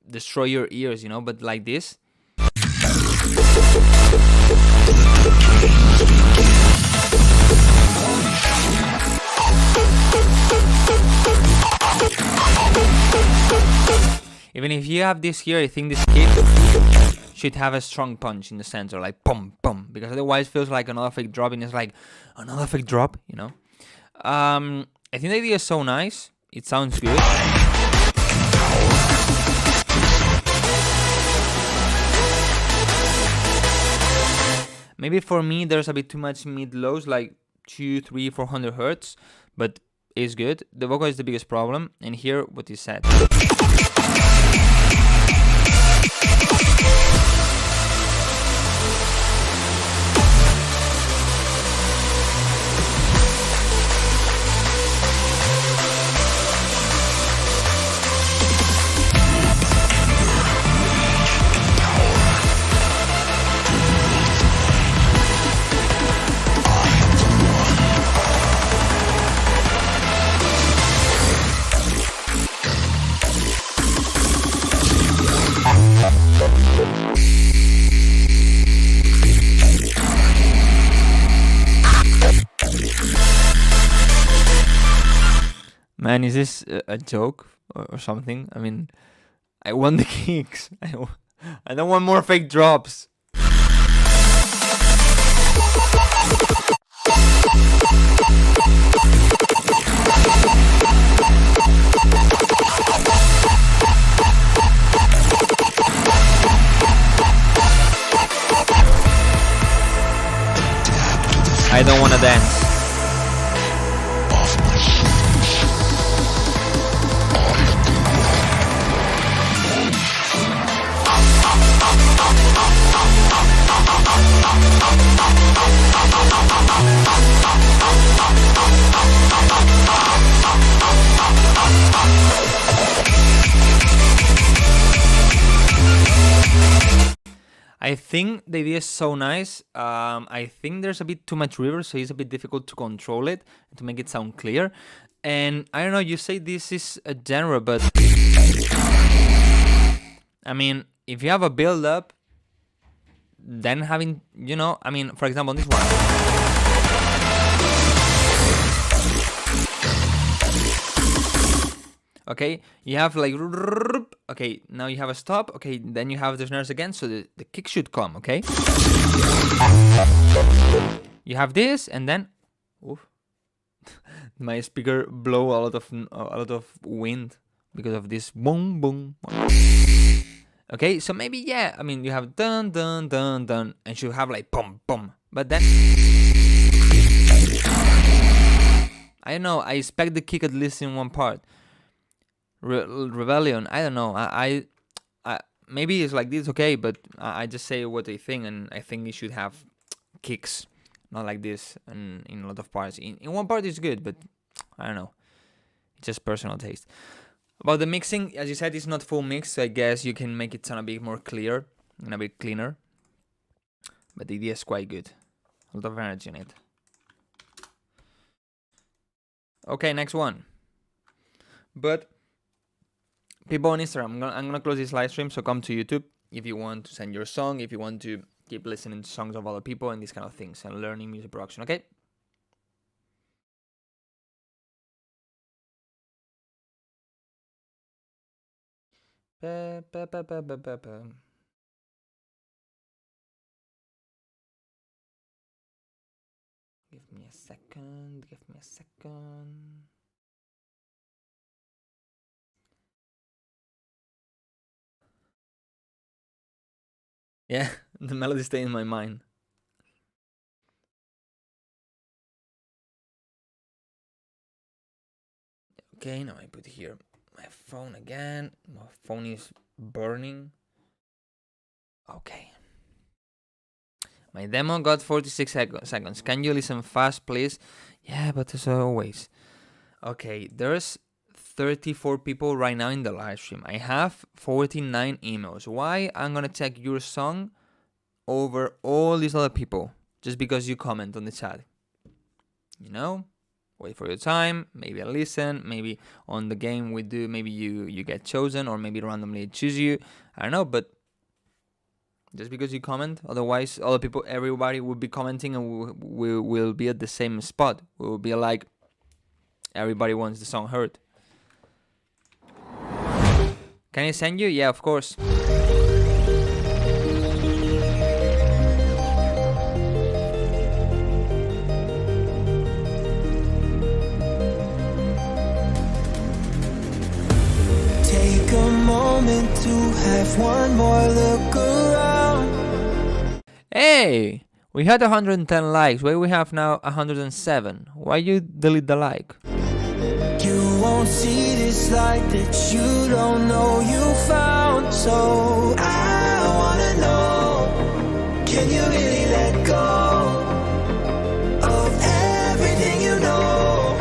destroy your ears, you know. But like this. Even if you have this here, I think this kit should have a strong punch in the center, like boom, boom, because otherwise it feels like another fake drop, and it's like another fake drop, you know. I think the idea is so nice. It sounds good. Maybe for me, there's a bit too much mid-lows, like 200, 300, 400 hertz, but it's good. The vocal is the biggest problem, and here what is said. Man, is this a joke or something? I mean, I want the kicks. I don't want more fake drops. I don't want to dance. I think the idea is so nice. I think there's a bit too much reverb, so it's a bit difficult to control it and to make it sound clear. And I don't know, you say this is a genre, but I mean, if you have a build up, then having, you know, I mean, for example, this one. Okay, you have like, okay, now you have a stop, okay, then you have the snares again, so the kick should come, okay? You have this, and then, oof, my speaker blow a lot of wind because of this boom, boom. Okay, so maybe, yeah, I mean, you have dun, dun, dun, dun, and you have like boom, boom, but then, I don't know, I expect the kick at least in one part. Rebellion, I don't know. I maybe it's like this, okay, but I just say what I think, and I think it should have kicks not like this in a lot of parts. In one part it's good, but I don't know. It's just personal taste. About the mixing, as you said, it's not full mix, so I guess you can make it sound a bit more clear and a bit cleaner. But the idea is quite good. A lot of energy in it. Okay, next one. But people on Instagram, I'm gonna close this live stream, so come to YouTube if you want to send your song, if you want to keep listening to songs of other people and these kind of things, and learning music production, okay? Give me a second, give me a second. Yeah, the melody stay in my mind. Okay, now I put here my phone again. My phone is burning. Okay. My demo got 46 seconds. Can you listen fast, please? Yeah, but as always. Okay, there's 34 people right now in the live stream. I have 49 emails. Why I'm gonna check your song over all these other people just because you comment on the chat? You know? Wait for your time, maybe I listen, maybe on the game we do, maybe you get chosen, or maybe randomly choose you. I don't know, but just because you comment, otherwise other people, everybody will be commenting and we will be at the same spot. We will be like, everybody wants the song heard. Can I send you? Yeah, of course. Take a moment to have one more look around. Hey, we had 110 likes. Why we have now 107? Why you delete the like? You won't see this light that you don't know you found. So I wanna know, can you really let go of everything you know?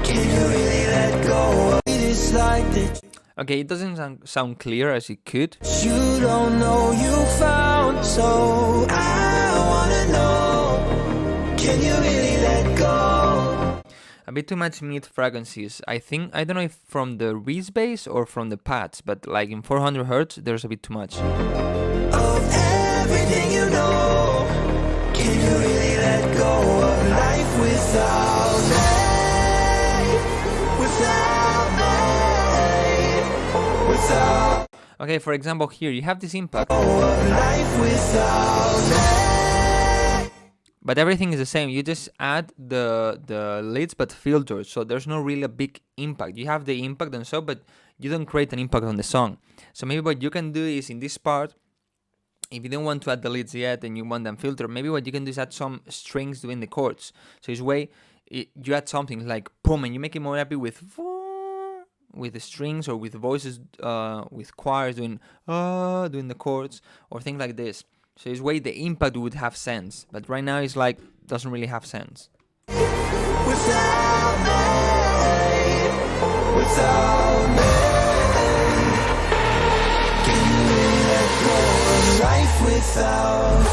Can you really let go of this light that Okay, it doesn't sound clear as it could. you don't know you found? So I wanna know, can you really let go? A bit too much mid frequencies. I think, I don't know if from the Reese bass or from the pads, but like in 400 Hz, there's a bit too much. Of everything you know, can you really let go of life without me? Without me, without Okay, for example, here you have this impact, life without me. but everything is the same. You just add the leads but filtered, so there's no really a big impact. You have the impact and so, but you don't create an impact on the song. So maybe what you can do is in this part, if you don't want to add the leads yet and you want them filtered, maybe what you can do is add some strings doing the chords. So this way, you add something like boom, and you make it more happy with the strings or with voices, with choirs doing the chords or things like this. So this way the impact would have sense, but right now it's like doesn't really have sense. Without me, without me, can you really let go of life without?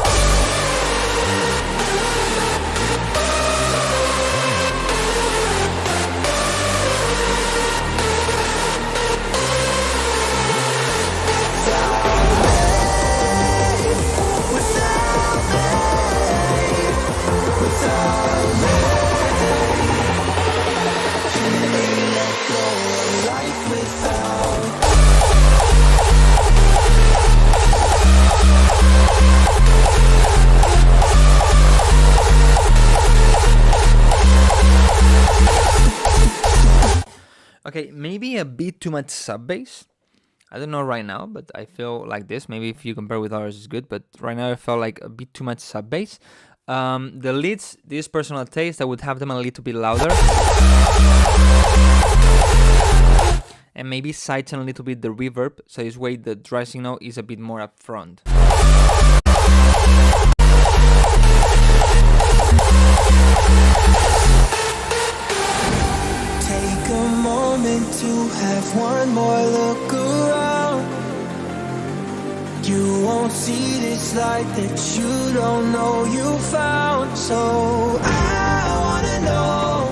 Okay, maybe a bit too much sub bass. I don't know right now, but I feel like this. Maybe if you compare with others, it's good. But right now, I felt like a bit too much sub bass. The leads, this personal taste, I would have them a little bit louder. And maybe sidechain a little bit the reverb, so this way the dry signal is a bit more upfront. Take a moment to have one more look around. You won't see this light that you don't know you found. So I wanna know,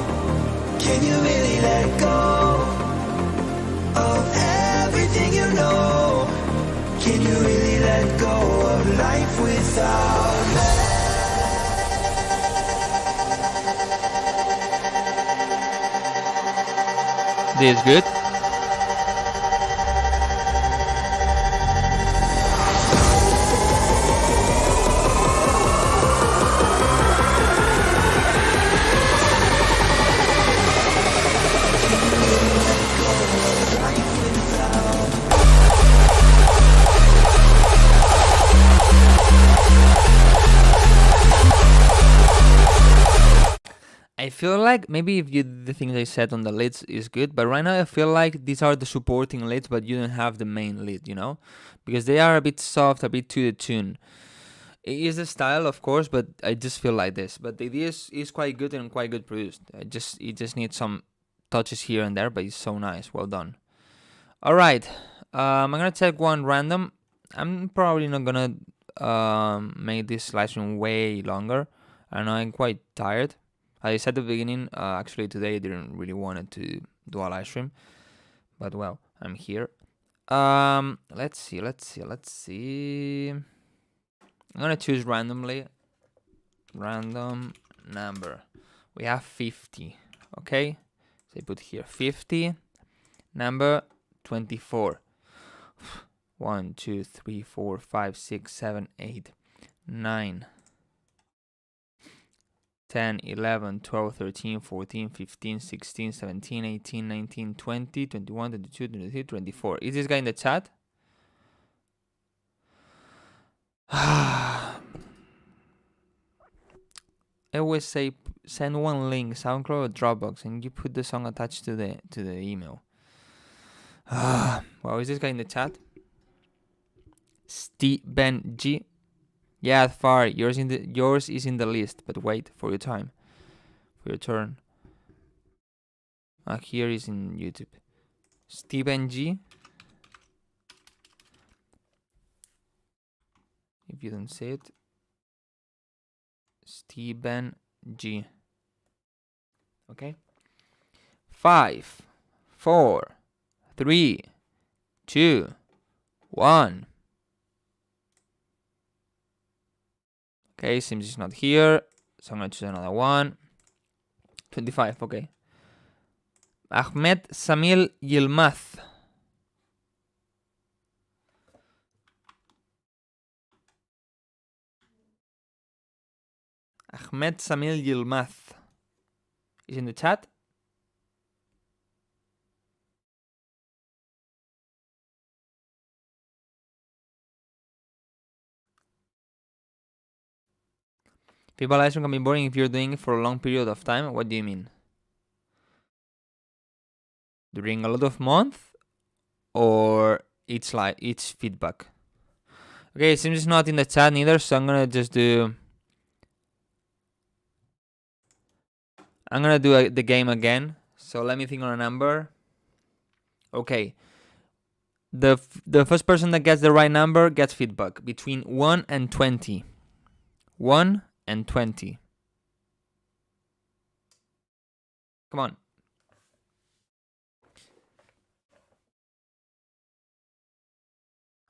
can you really let go of everything you know? Can you really let go of life without love? This is good. I feel like maybe if you the things I said on the leads is good, but right now I feel like these are the supporting leads, but you don't have the main lead, you know, because they are a bit soft, a bit to the tune. It is the style, of course, but I just feel like this. But the idea is quite good and quite good produced. It just needs some touches here and there, but it's so nice. Well done. All right, I'm gonna take one random. I'm probably not gonna make this live stream way longer. I know I'm quite tired. As I said at the beginning, actually today I didn't really want to do a live stream, but well, I'm here. Let's see. I'm gonna choose randomly. Random number. We have 50. Okay, so I put here 50. Number 24. 1, 2, 3, 4, 5, 6, 7, 8, 9. 10, 11, 12, 13, 14, 15, 16, 17, 18, 19, 20, 21, 22, 23, 24. Is this guy in the chat? I always say send one link, SoundCloud or Dropbox, and you put the song attached to the email. Well, is this guy in the chat? Steven G. Yeah, far. Yours is in the list, but wait for your time, for your turn. Here is in YouTube. Steven G. If you don't see it, Steven G. Okay. 5, 4, 3, 2, 1. Okay, seems it's not here, so I'm gonna choose another one. 25, okay. Ahmed Samil Yilmaz. Ahmed Samil Yilmaz is in the chat. People live stream can be boring if you're doing it for a long period of time. What do you mean? During a lot of months, or it's like each feedback? Okay, it seems it's not in the chat neither, so I'm gonna just do. I'm gonna do the game again. So let me think on a number. Okay. The first person that gets the right number gets feedback between 1 and 20. 1 and 20. Come on.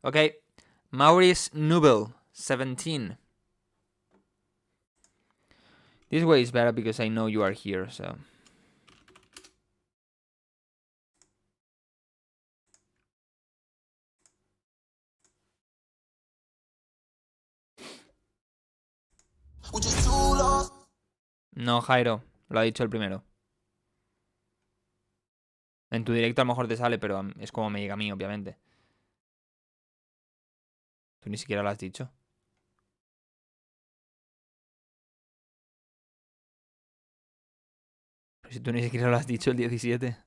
Okay. Maurice Nubel, 17. This way is better because I know you are here, so. No, Jairo, lo ha dicho el primero. En tu directo a lo mejor te sale, pero es como me llega a mí, obviamente. Tú ni siquiera lo has dicho. Pero si tú ni siquiera lo has dicho el 17.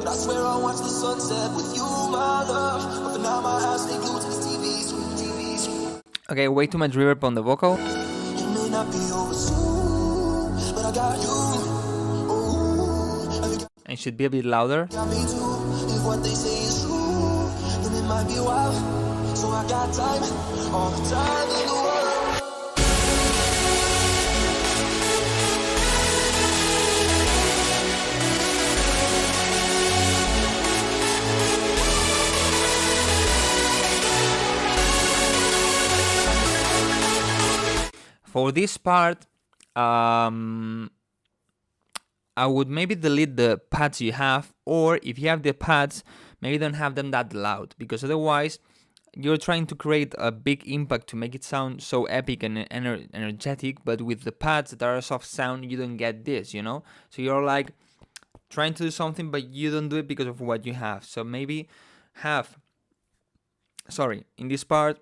I swear I watch the sunset with you, my love. But for now, my eyes stay glued to the TV screen. Okay, way too much reverb on the vocal. It may not be over soon, but I got you. Ooh, and you And it should be a bit louder. got me too. If what they say is true, then it might be wild. So I got time, all the time in the world. For this part, I would maybe delete the pads you have, or if you have the pads, maybe don't have them that loud, because otherwise you're trying to create a big impact to make it sound so epic and energetic, but with the pads that are a soft sound, you don't get this, you know? So you're like trying to do something, but you don't do it because of what you have. So maybe in this part,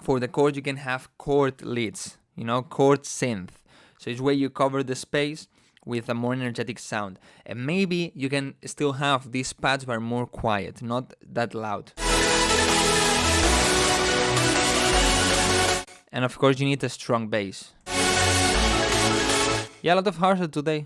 for the chord, you can have chord leads, you know, chord synth. So it's where you cover the space with a more energetic sound. And maybe you can still have these pads but are more quiet, not that loud. And of course you need a strong bass. Yeah, a lot of harsher today.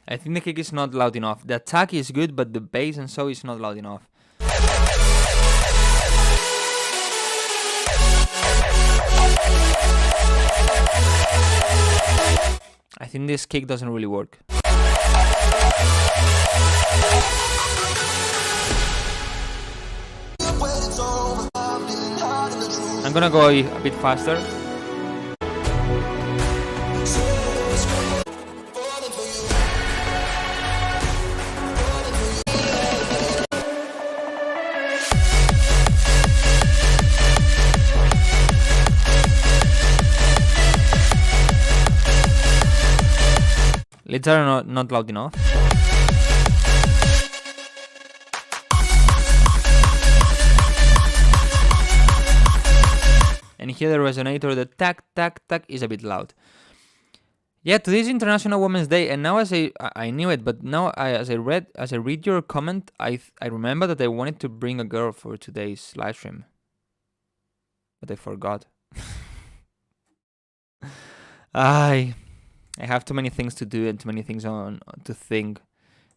I think the kick is not loud enough. The attack is good, but the bass and so is not loud enough. I think this kick doesn't really work. I'm gonna go a bit faster. Leads are not loud enough. And here the resonator, the tack, tack, tack is a bit loud. Yeah, today's International Women's Day, and now I knew it, but now as I read your comment, I remember that I wanted to bring a girl for today's live stream, but I forgot. I have too many things to do and too many things to think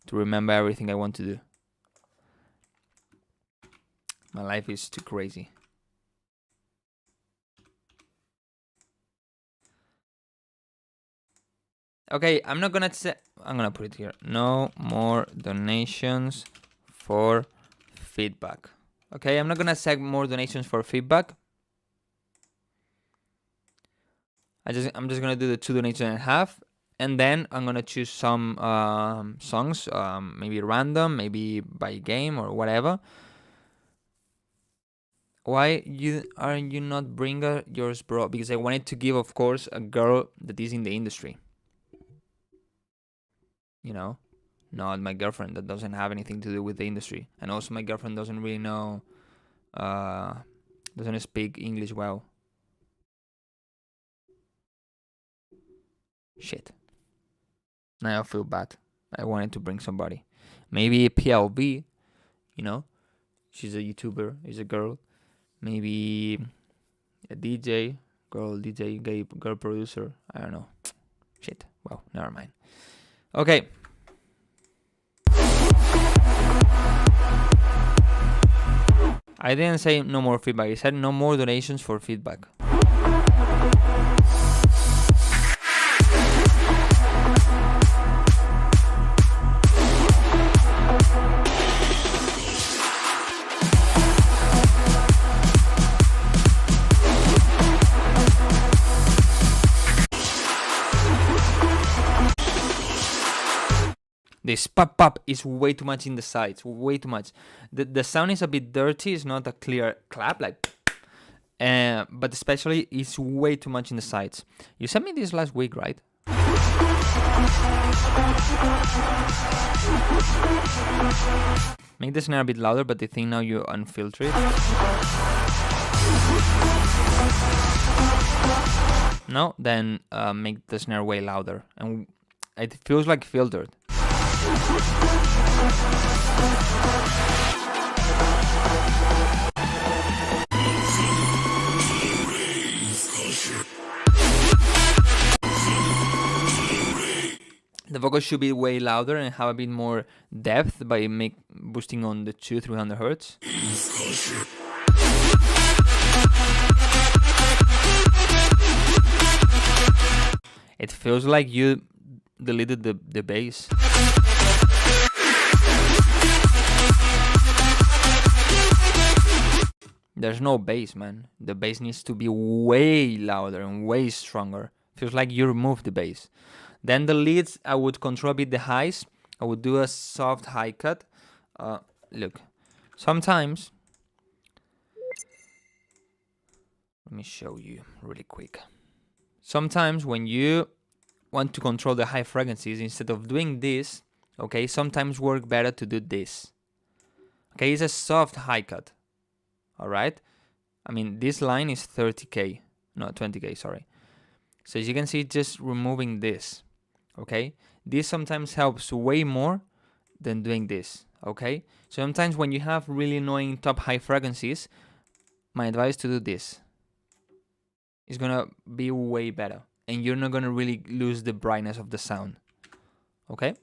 to remember everything I want to do. My life is too crazy. Okay, I'm gonna put it here. No more donations for feedback. Okay, I'm not gonna accept more donations for feedback. I'm just gonna do the 2 donations I have, and then I'm gonna choose some songs, maybe random, maybe by game or whatever. Why are you not bringing yours, bro? Because I wanted to give, of course, a girl that is in the industry. You know, not my girlfriend that doesn't have anything to do with the industry, and also my girlfriend doesn't really know, doesn't speak English well. Shit. Now I feel bad. I wanted to bring somebody. Maybe PLB, you know? She's a YouTuber, is a girl. Maybe a DJ, girl DJ, gay girl producer. I don't know. Shit. Well, never mind. Okay. I didn't say no more feedback. I said no more donations for feedback. This pop is way too much in the sides, way too much. The sound is a bit dirty, it's not a clear clap, like, but especially it's way too much in the sides. You sent me this last week, right? Make the snare a bit louder, but I think now you unfilter it. No? Then make the snare way louder. And it feels like filtered. The vocals should be way louder and have a bit more depth by boosting on the 200-300 hertz. It feels like you deleted the bass. There's no bass, man. The bass needs to be way louder and way stronger. Feels like you removed the bass. Then the leads, I would control a bit the highs. I would do a soft high cut. Look, sometimes, let me show you really quick. Sometimes when you want to control the high frequencies, instead of doing this, okay, sometimes work better to do this. Okay, it's a soft high cut. All right. I mean, this line is 30K, no, 20K, sorry. So as you can see, just removing this. Okay, this sometimes helps way more than doing this. Okay, sometimes when you have really annoying top high frequencies, my advice to do this is gonna be way better, and you're not gonna really lose the brightness of the sound. Okay.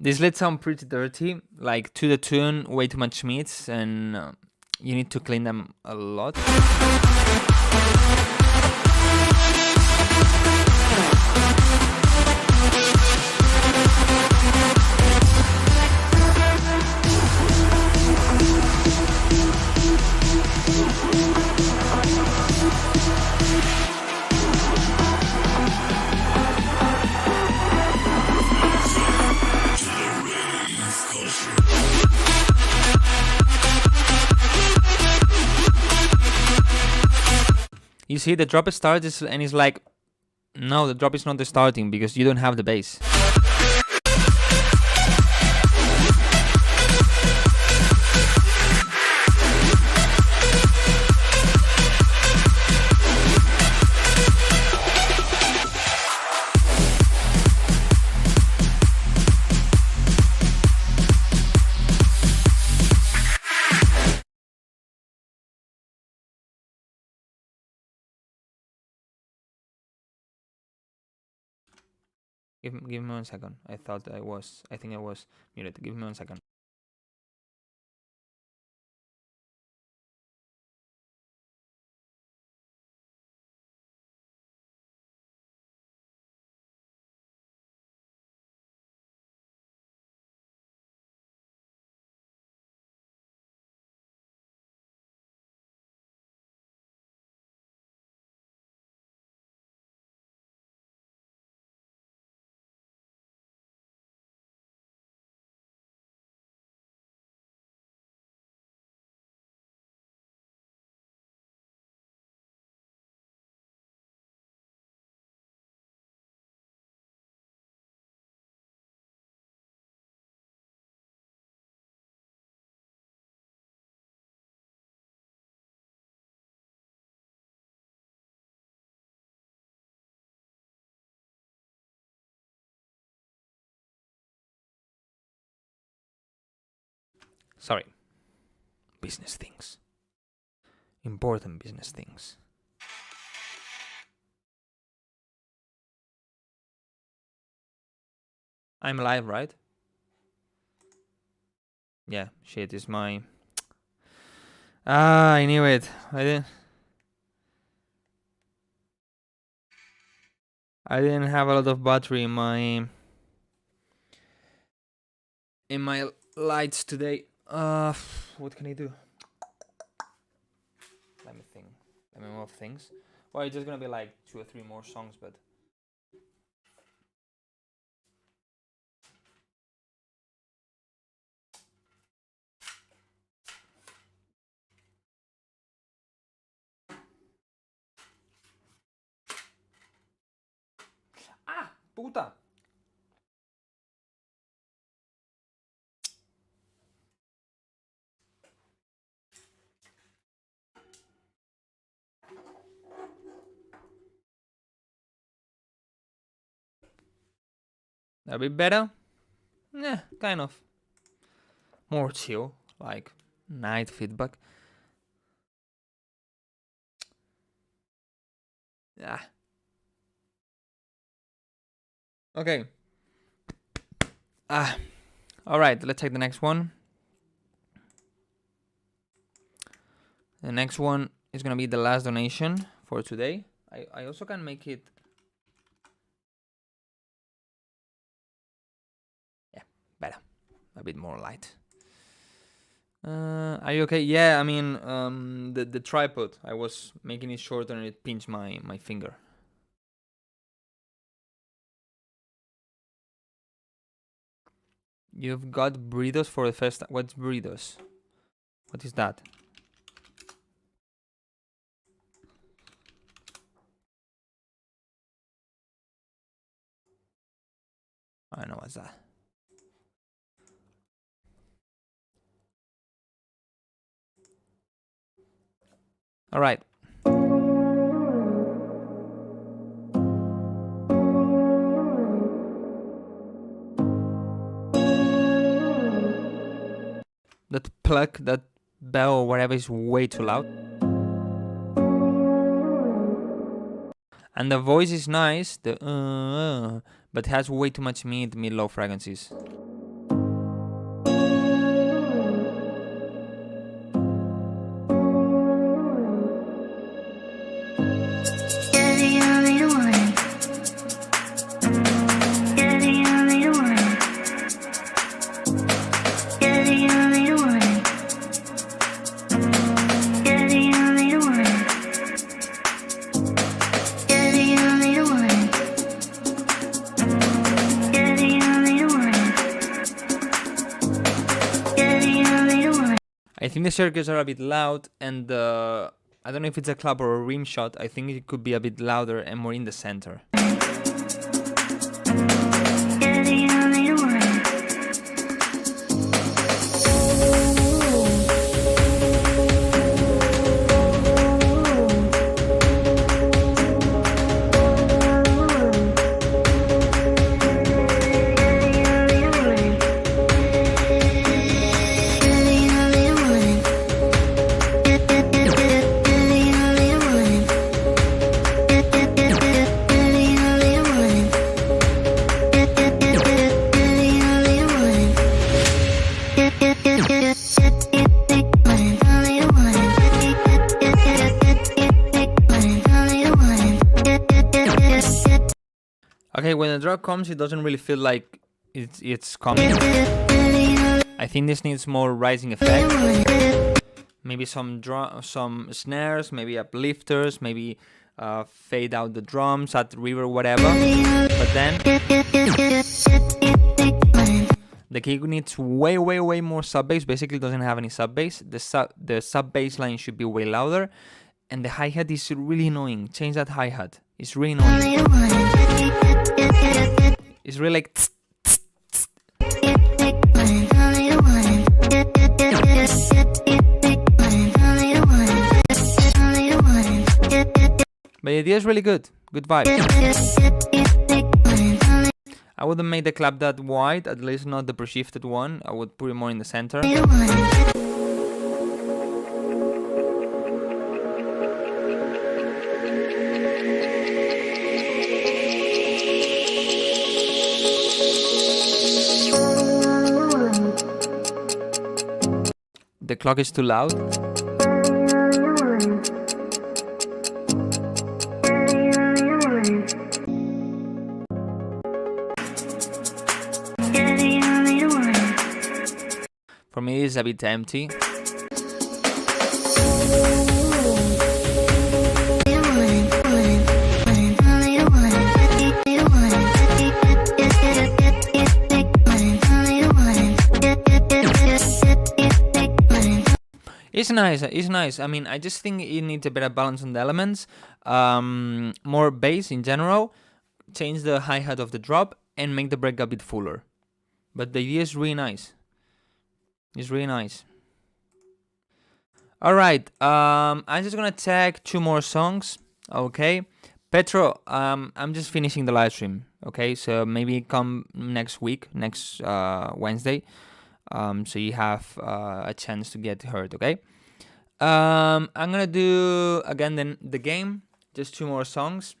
These leads sound pretty dirty, like to the tune, way too much mids, and you need to clean them a lot. You see, the drop starts and it's like, no, the drop is not the starting because you don't have the bass. Give me 1 second. I think I was muted. Give me 1 second. Sorry. Business things. Important business things. I'm live, right? Yeah, shit is my... I knew it. I didn't have a lot of battery in my lights today. What can I do? Let me think. Let me move things. Well, it's just gonna be like 2 or 3 more songs, but... ¡Ah! ¡Puta! A bit better? Yeah, kind of. More chill, like night feedback. Yeah. Okay. Alright, let's take the next one. The next one is gonna be the last donation for today. I also can make it... Yeah, better. A bit more light. Are you okay? Yeah, I mean, the tripod, I was making it shorter and it pinched my finger. You've got burritos for the first... What's burritos? What is that? I don't know what's that. All right. That plug, that bell or whatever is way too loud. And the voice is nice, but has way too much mid-low frequencies. I think the circuits are a bit loud, and I don't know if it's a club or a rim shot. I think it could be a bit louder and more in the center. Okay, when the drop comes, it doesn't really feel like it's coming. I think this needs more rising effect. Maybe some snares, maybe uplifters, maybe fade out the drums, add reverb, whatever. But then the kick needs way more sub bass. Basically, doesn't have any sub bass. The sub bass line should be way louder, and the hi hat is really annoying. Change that hi hat. It's really annoying. It's really like... Tss, tss, tss. But the idea is really good. Good vibe. I wouldn't make the clap that wide, at least not the pre-shifted one. I would put it more in the center. The clock is too loud. For me, it's a bit empty. It's nice, it's nice. I mean, I just think it needs a better balance on the elements. More bass in general. Change the hi-hat of the drop and make the break a bit fuller. But the idea is really nice. It's really nice. Alright, I'm just gonna tag 2 more songs. Okay. Petro, I'm just finishing the live stream. Okay, so maybe come next week, next Wednesday. So you have a chance to get heard, okay? I'm gonna do again the game, just 2 more songs.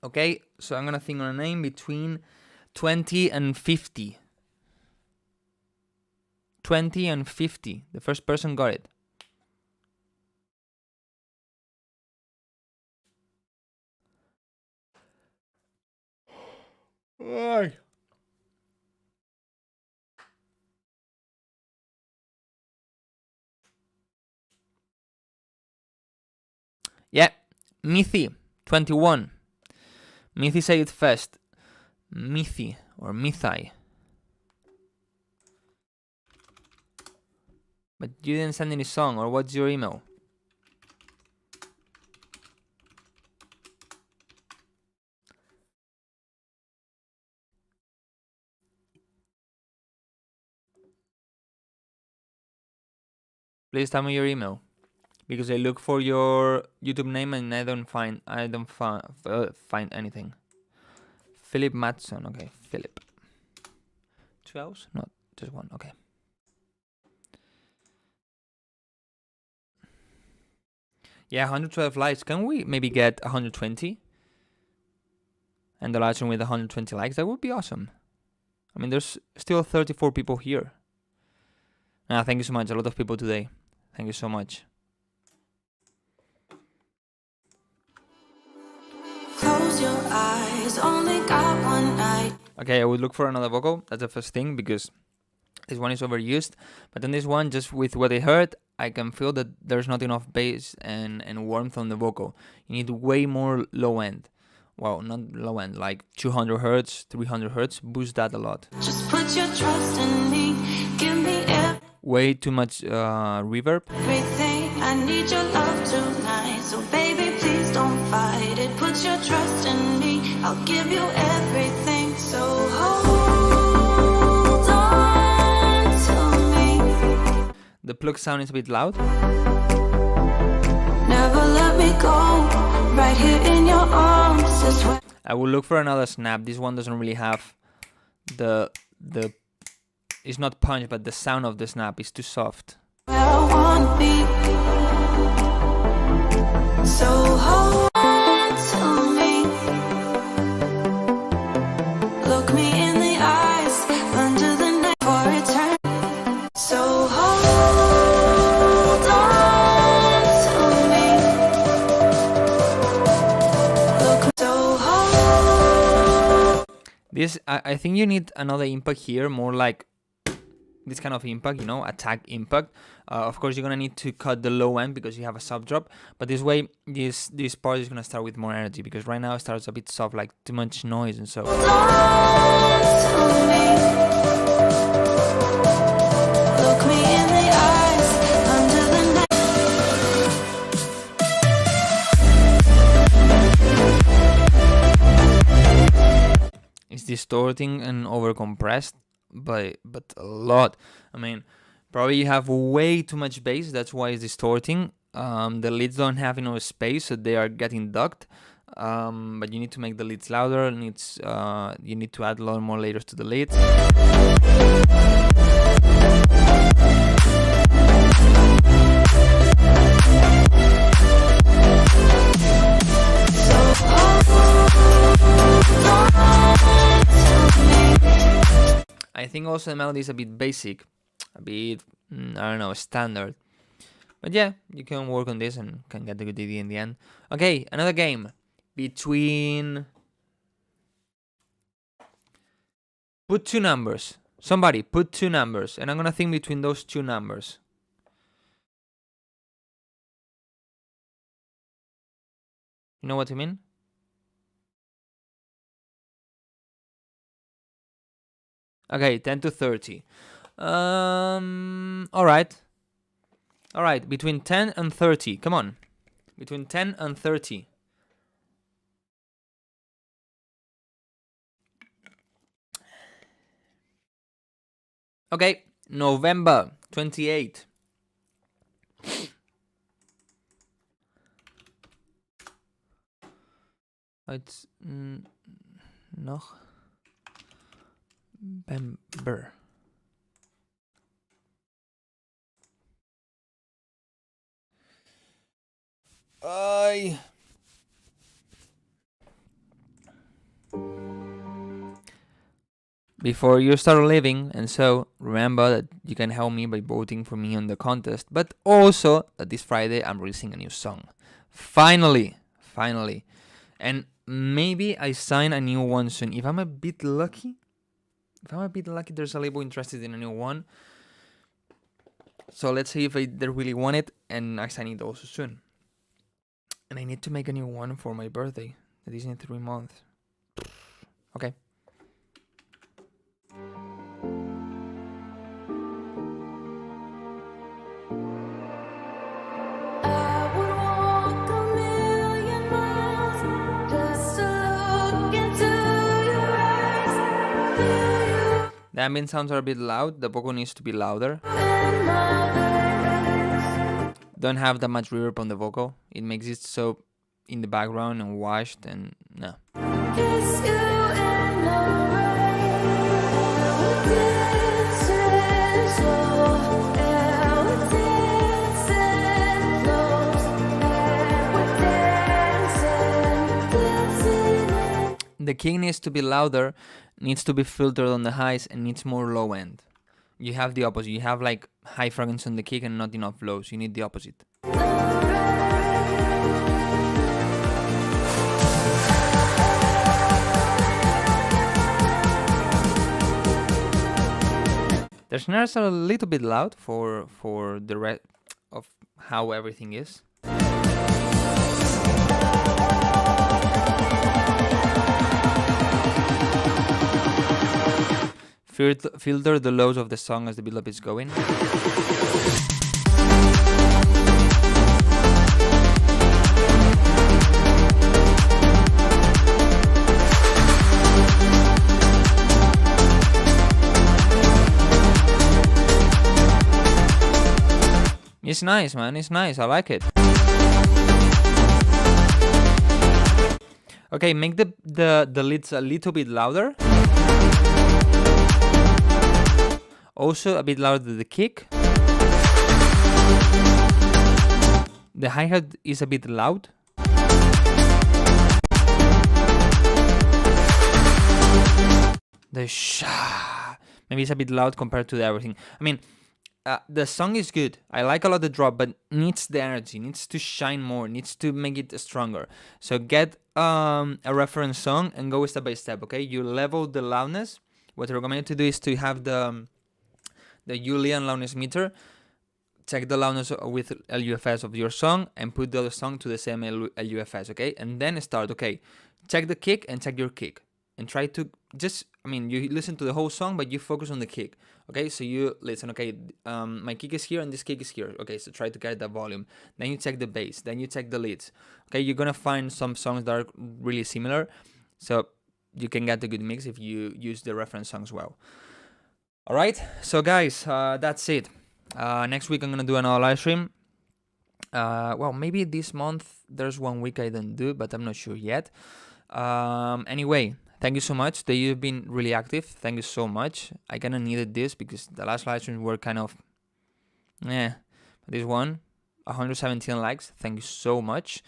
Okay, so I'm gonna think on a name between 20 and 50. 20 and 50. The first person got it. Ay. Yeah, Mithi, 21. Mithi say it first. Mithi or Mithai. But you didn't send any song, or what's your email? Please tell me your email, because I look for your YouTube name and I don't find anything. Philip Matson, okay, Philip. 2 hours? Not just 1, okay. Yeah, 112 likes. Can we maybe get 120? And the live stream with 120 likes? That would be awesome. I mean, there's still 34 people here. Thank you so much. A lot of people today. Thank you so much. Close your eyes, only got one night. Okay, I would look for another vocal. That's the first thing, because this one is overused. But then this one, just with what I heard, I can feel that there's not enough bass and warmth on the vocal. You need way more low end. Well, not low end, like 200 hertz, 300 hertz. Boost that a lot. Just put your trust in me. Give me Way too much reverb. everything. I need your love tonight. So baby, please don't fight it. Put your trust in me. I'll give you everything. So hold on to me. The plug sound is a bit loud. Never let me go. Right here in your arms is where I will look for another snap. This one doesn't really have the it's not punch, but the sound of the snap is too soft. I wanna be. So hold on to me. Look me in the eyes under the night for eternity. So hold on to me. Look so hold. This I think you need another impact here, more like this kind of impact, you know, attack impact. Of course, you're gonna need to cut the low end because you have a sub drop, but this way, this part is gonna start with more energy, because right now it starts a bit soft, like too much noise and so. Look me in the eyes under the night. It's distorting and overcompressed, but a lot. I mean, probably you have way too much bass, that's why it's distorting. The leads don't have enough space, so they are getting ducked. but you need to make the leads louder. You need to add a lot more layers to the leads. I think also the melody is a bit basic, a bit, I don't know, standard. But yeah, you can work on this and can get a good idea in the end. Okay, another game between... Put two numbers. Somebody put two numbers, and I'm gonna think between those two numbers. You know what I mean? Okay, 10 to 30. Alright. Alright, between 10 and 30. Come on. Between 10 and 30. Okay, November 28. It's noch November. Before you start living, and so remember that you can help me by voting for me on the contest, but also that this Friday I'm releasing a new song. Finally. And maybe I sign a new one soon. If I'm a bit lucky, there's a label interested in a new one. So let's see if they really want it, and I sign it also soon. And I need to make a new one for my birthday. That is in 3 months. Okay. The ambient sounds are a bit loud. The vocal needs to be louder. Don't have that much reverb on the vocal. It makes it so in the background and washed and no. The kick needs to be louder, needs to be filtered on the highs, and needs more low end. You have the opposite. You have like high frequency on the kick and not enough lows. You need the opposite. The snares are a little bit loud for the rest of how everything is. Filter the lows of the song as the build-up is going. It's nice, man. It's nice. I like it. Okay, make the leads a little bit louder. Also a bit louder the kick. The hi-hat is a bit loud. The sha maybe it's a bit loud compared to everything. I mean, the song is good. I like a lot the drop, but needs the energy, needs to shine more, needs to make it stronger. So get a reference song and go step by step. Okay, you level the loudness. What I recommend you to do is to have the Julian loudness meter. Check the loudness with LUFS of your song and put the other song to the same LUFS, okay? And then start, okay, check the kick and check your kick. And try to just, I mean, you listen to the whole song, but you focus on the kick, okay? So you listen, okay, my kick is here and this kick is here. Okay, so try to get that volume. Then you check the bass, then you check the leads. Okay, you're gonna find some songs that are really similar. So you can get a good mix if you use the reference songs well. All right, so guys, that's it. Next week I'm gonna do another live stream. Well, maybe this month, there's 1 week I don't do, but I'm not sure yet. Anyway, thank you so much. You've been really active. Thank you so much. I kind of needed this because the last live streams were kind of, this one, 117 likes. Thank you so much.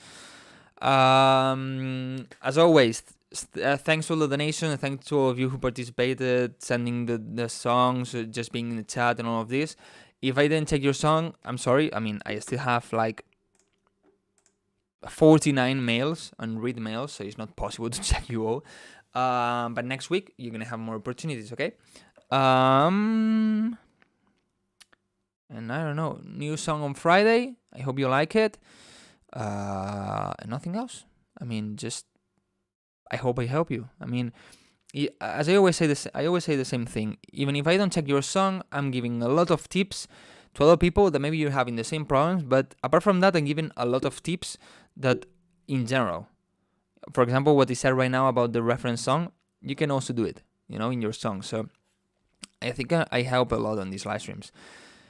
As always, thanks for the donation, and thanks to all of you who participated, sending the songs, just being in the chat and all of this. If I didn't take your song, I'm sorry. I mean, I still have like 49 mails, unread mails, so it's not possible to check you all. But next week, you're going to have more opportunities, okay? And I don't know, new song on Friday. I hope you like it. And nothing else. I mean, just I hope I help you. I mean, as I always say the same thing. Even if I don't check your song, I'm giving a lot of tips to other people that maybe you're having the same problems. But apart from that, I'm giving a lot of tips that, in general, for example, what I said right now about the reference song, you can also do it, in your song. So I think I help a lot on these live streams.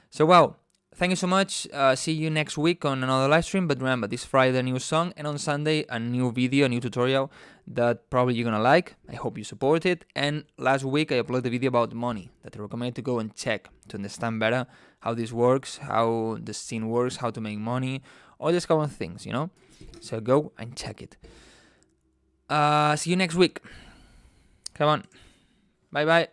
So, well, thank you so much. See you next week on another live stream. But remember, this Friday, a new song. And on Sunday, a new video, a new tutorial that probably you're going to like. I hope you support it. And last week, I uploaded a video about money that I recommend to go and check to understand better how this works, how the scene works, how to make money, all these kind of things, So go and check it. See you next week. Come on. Bye-bye.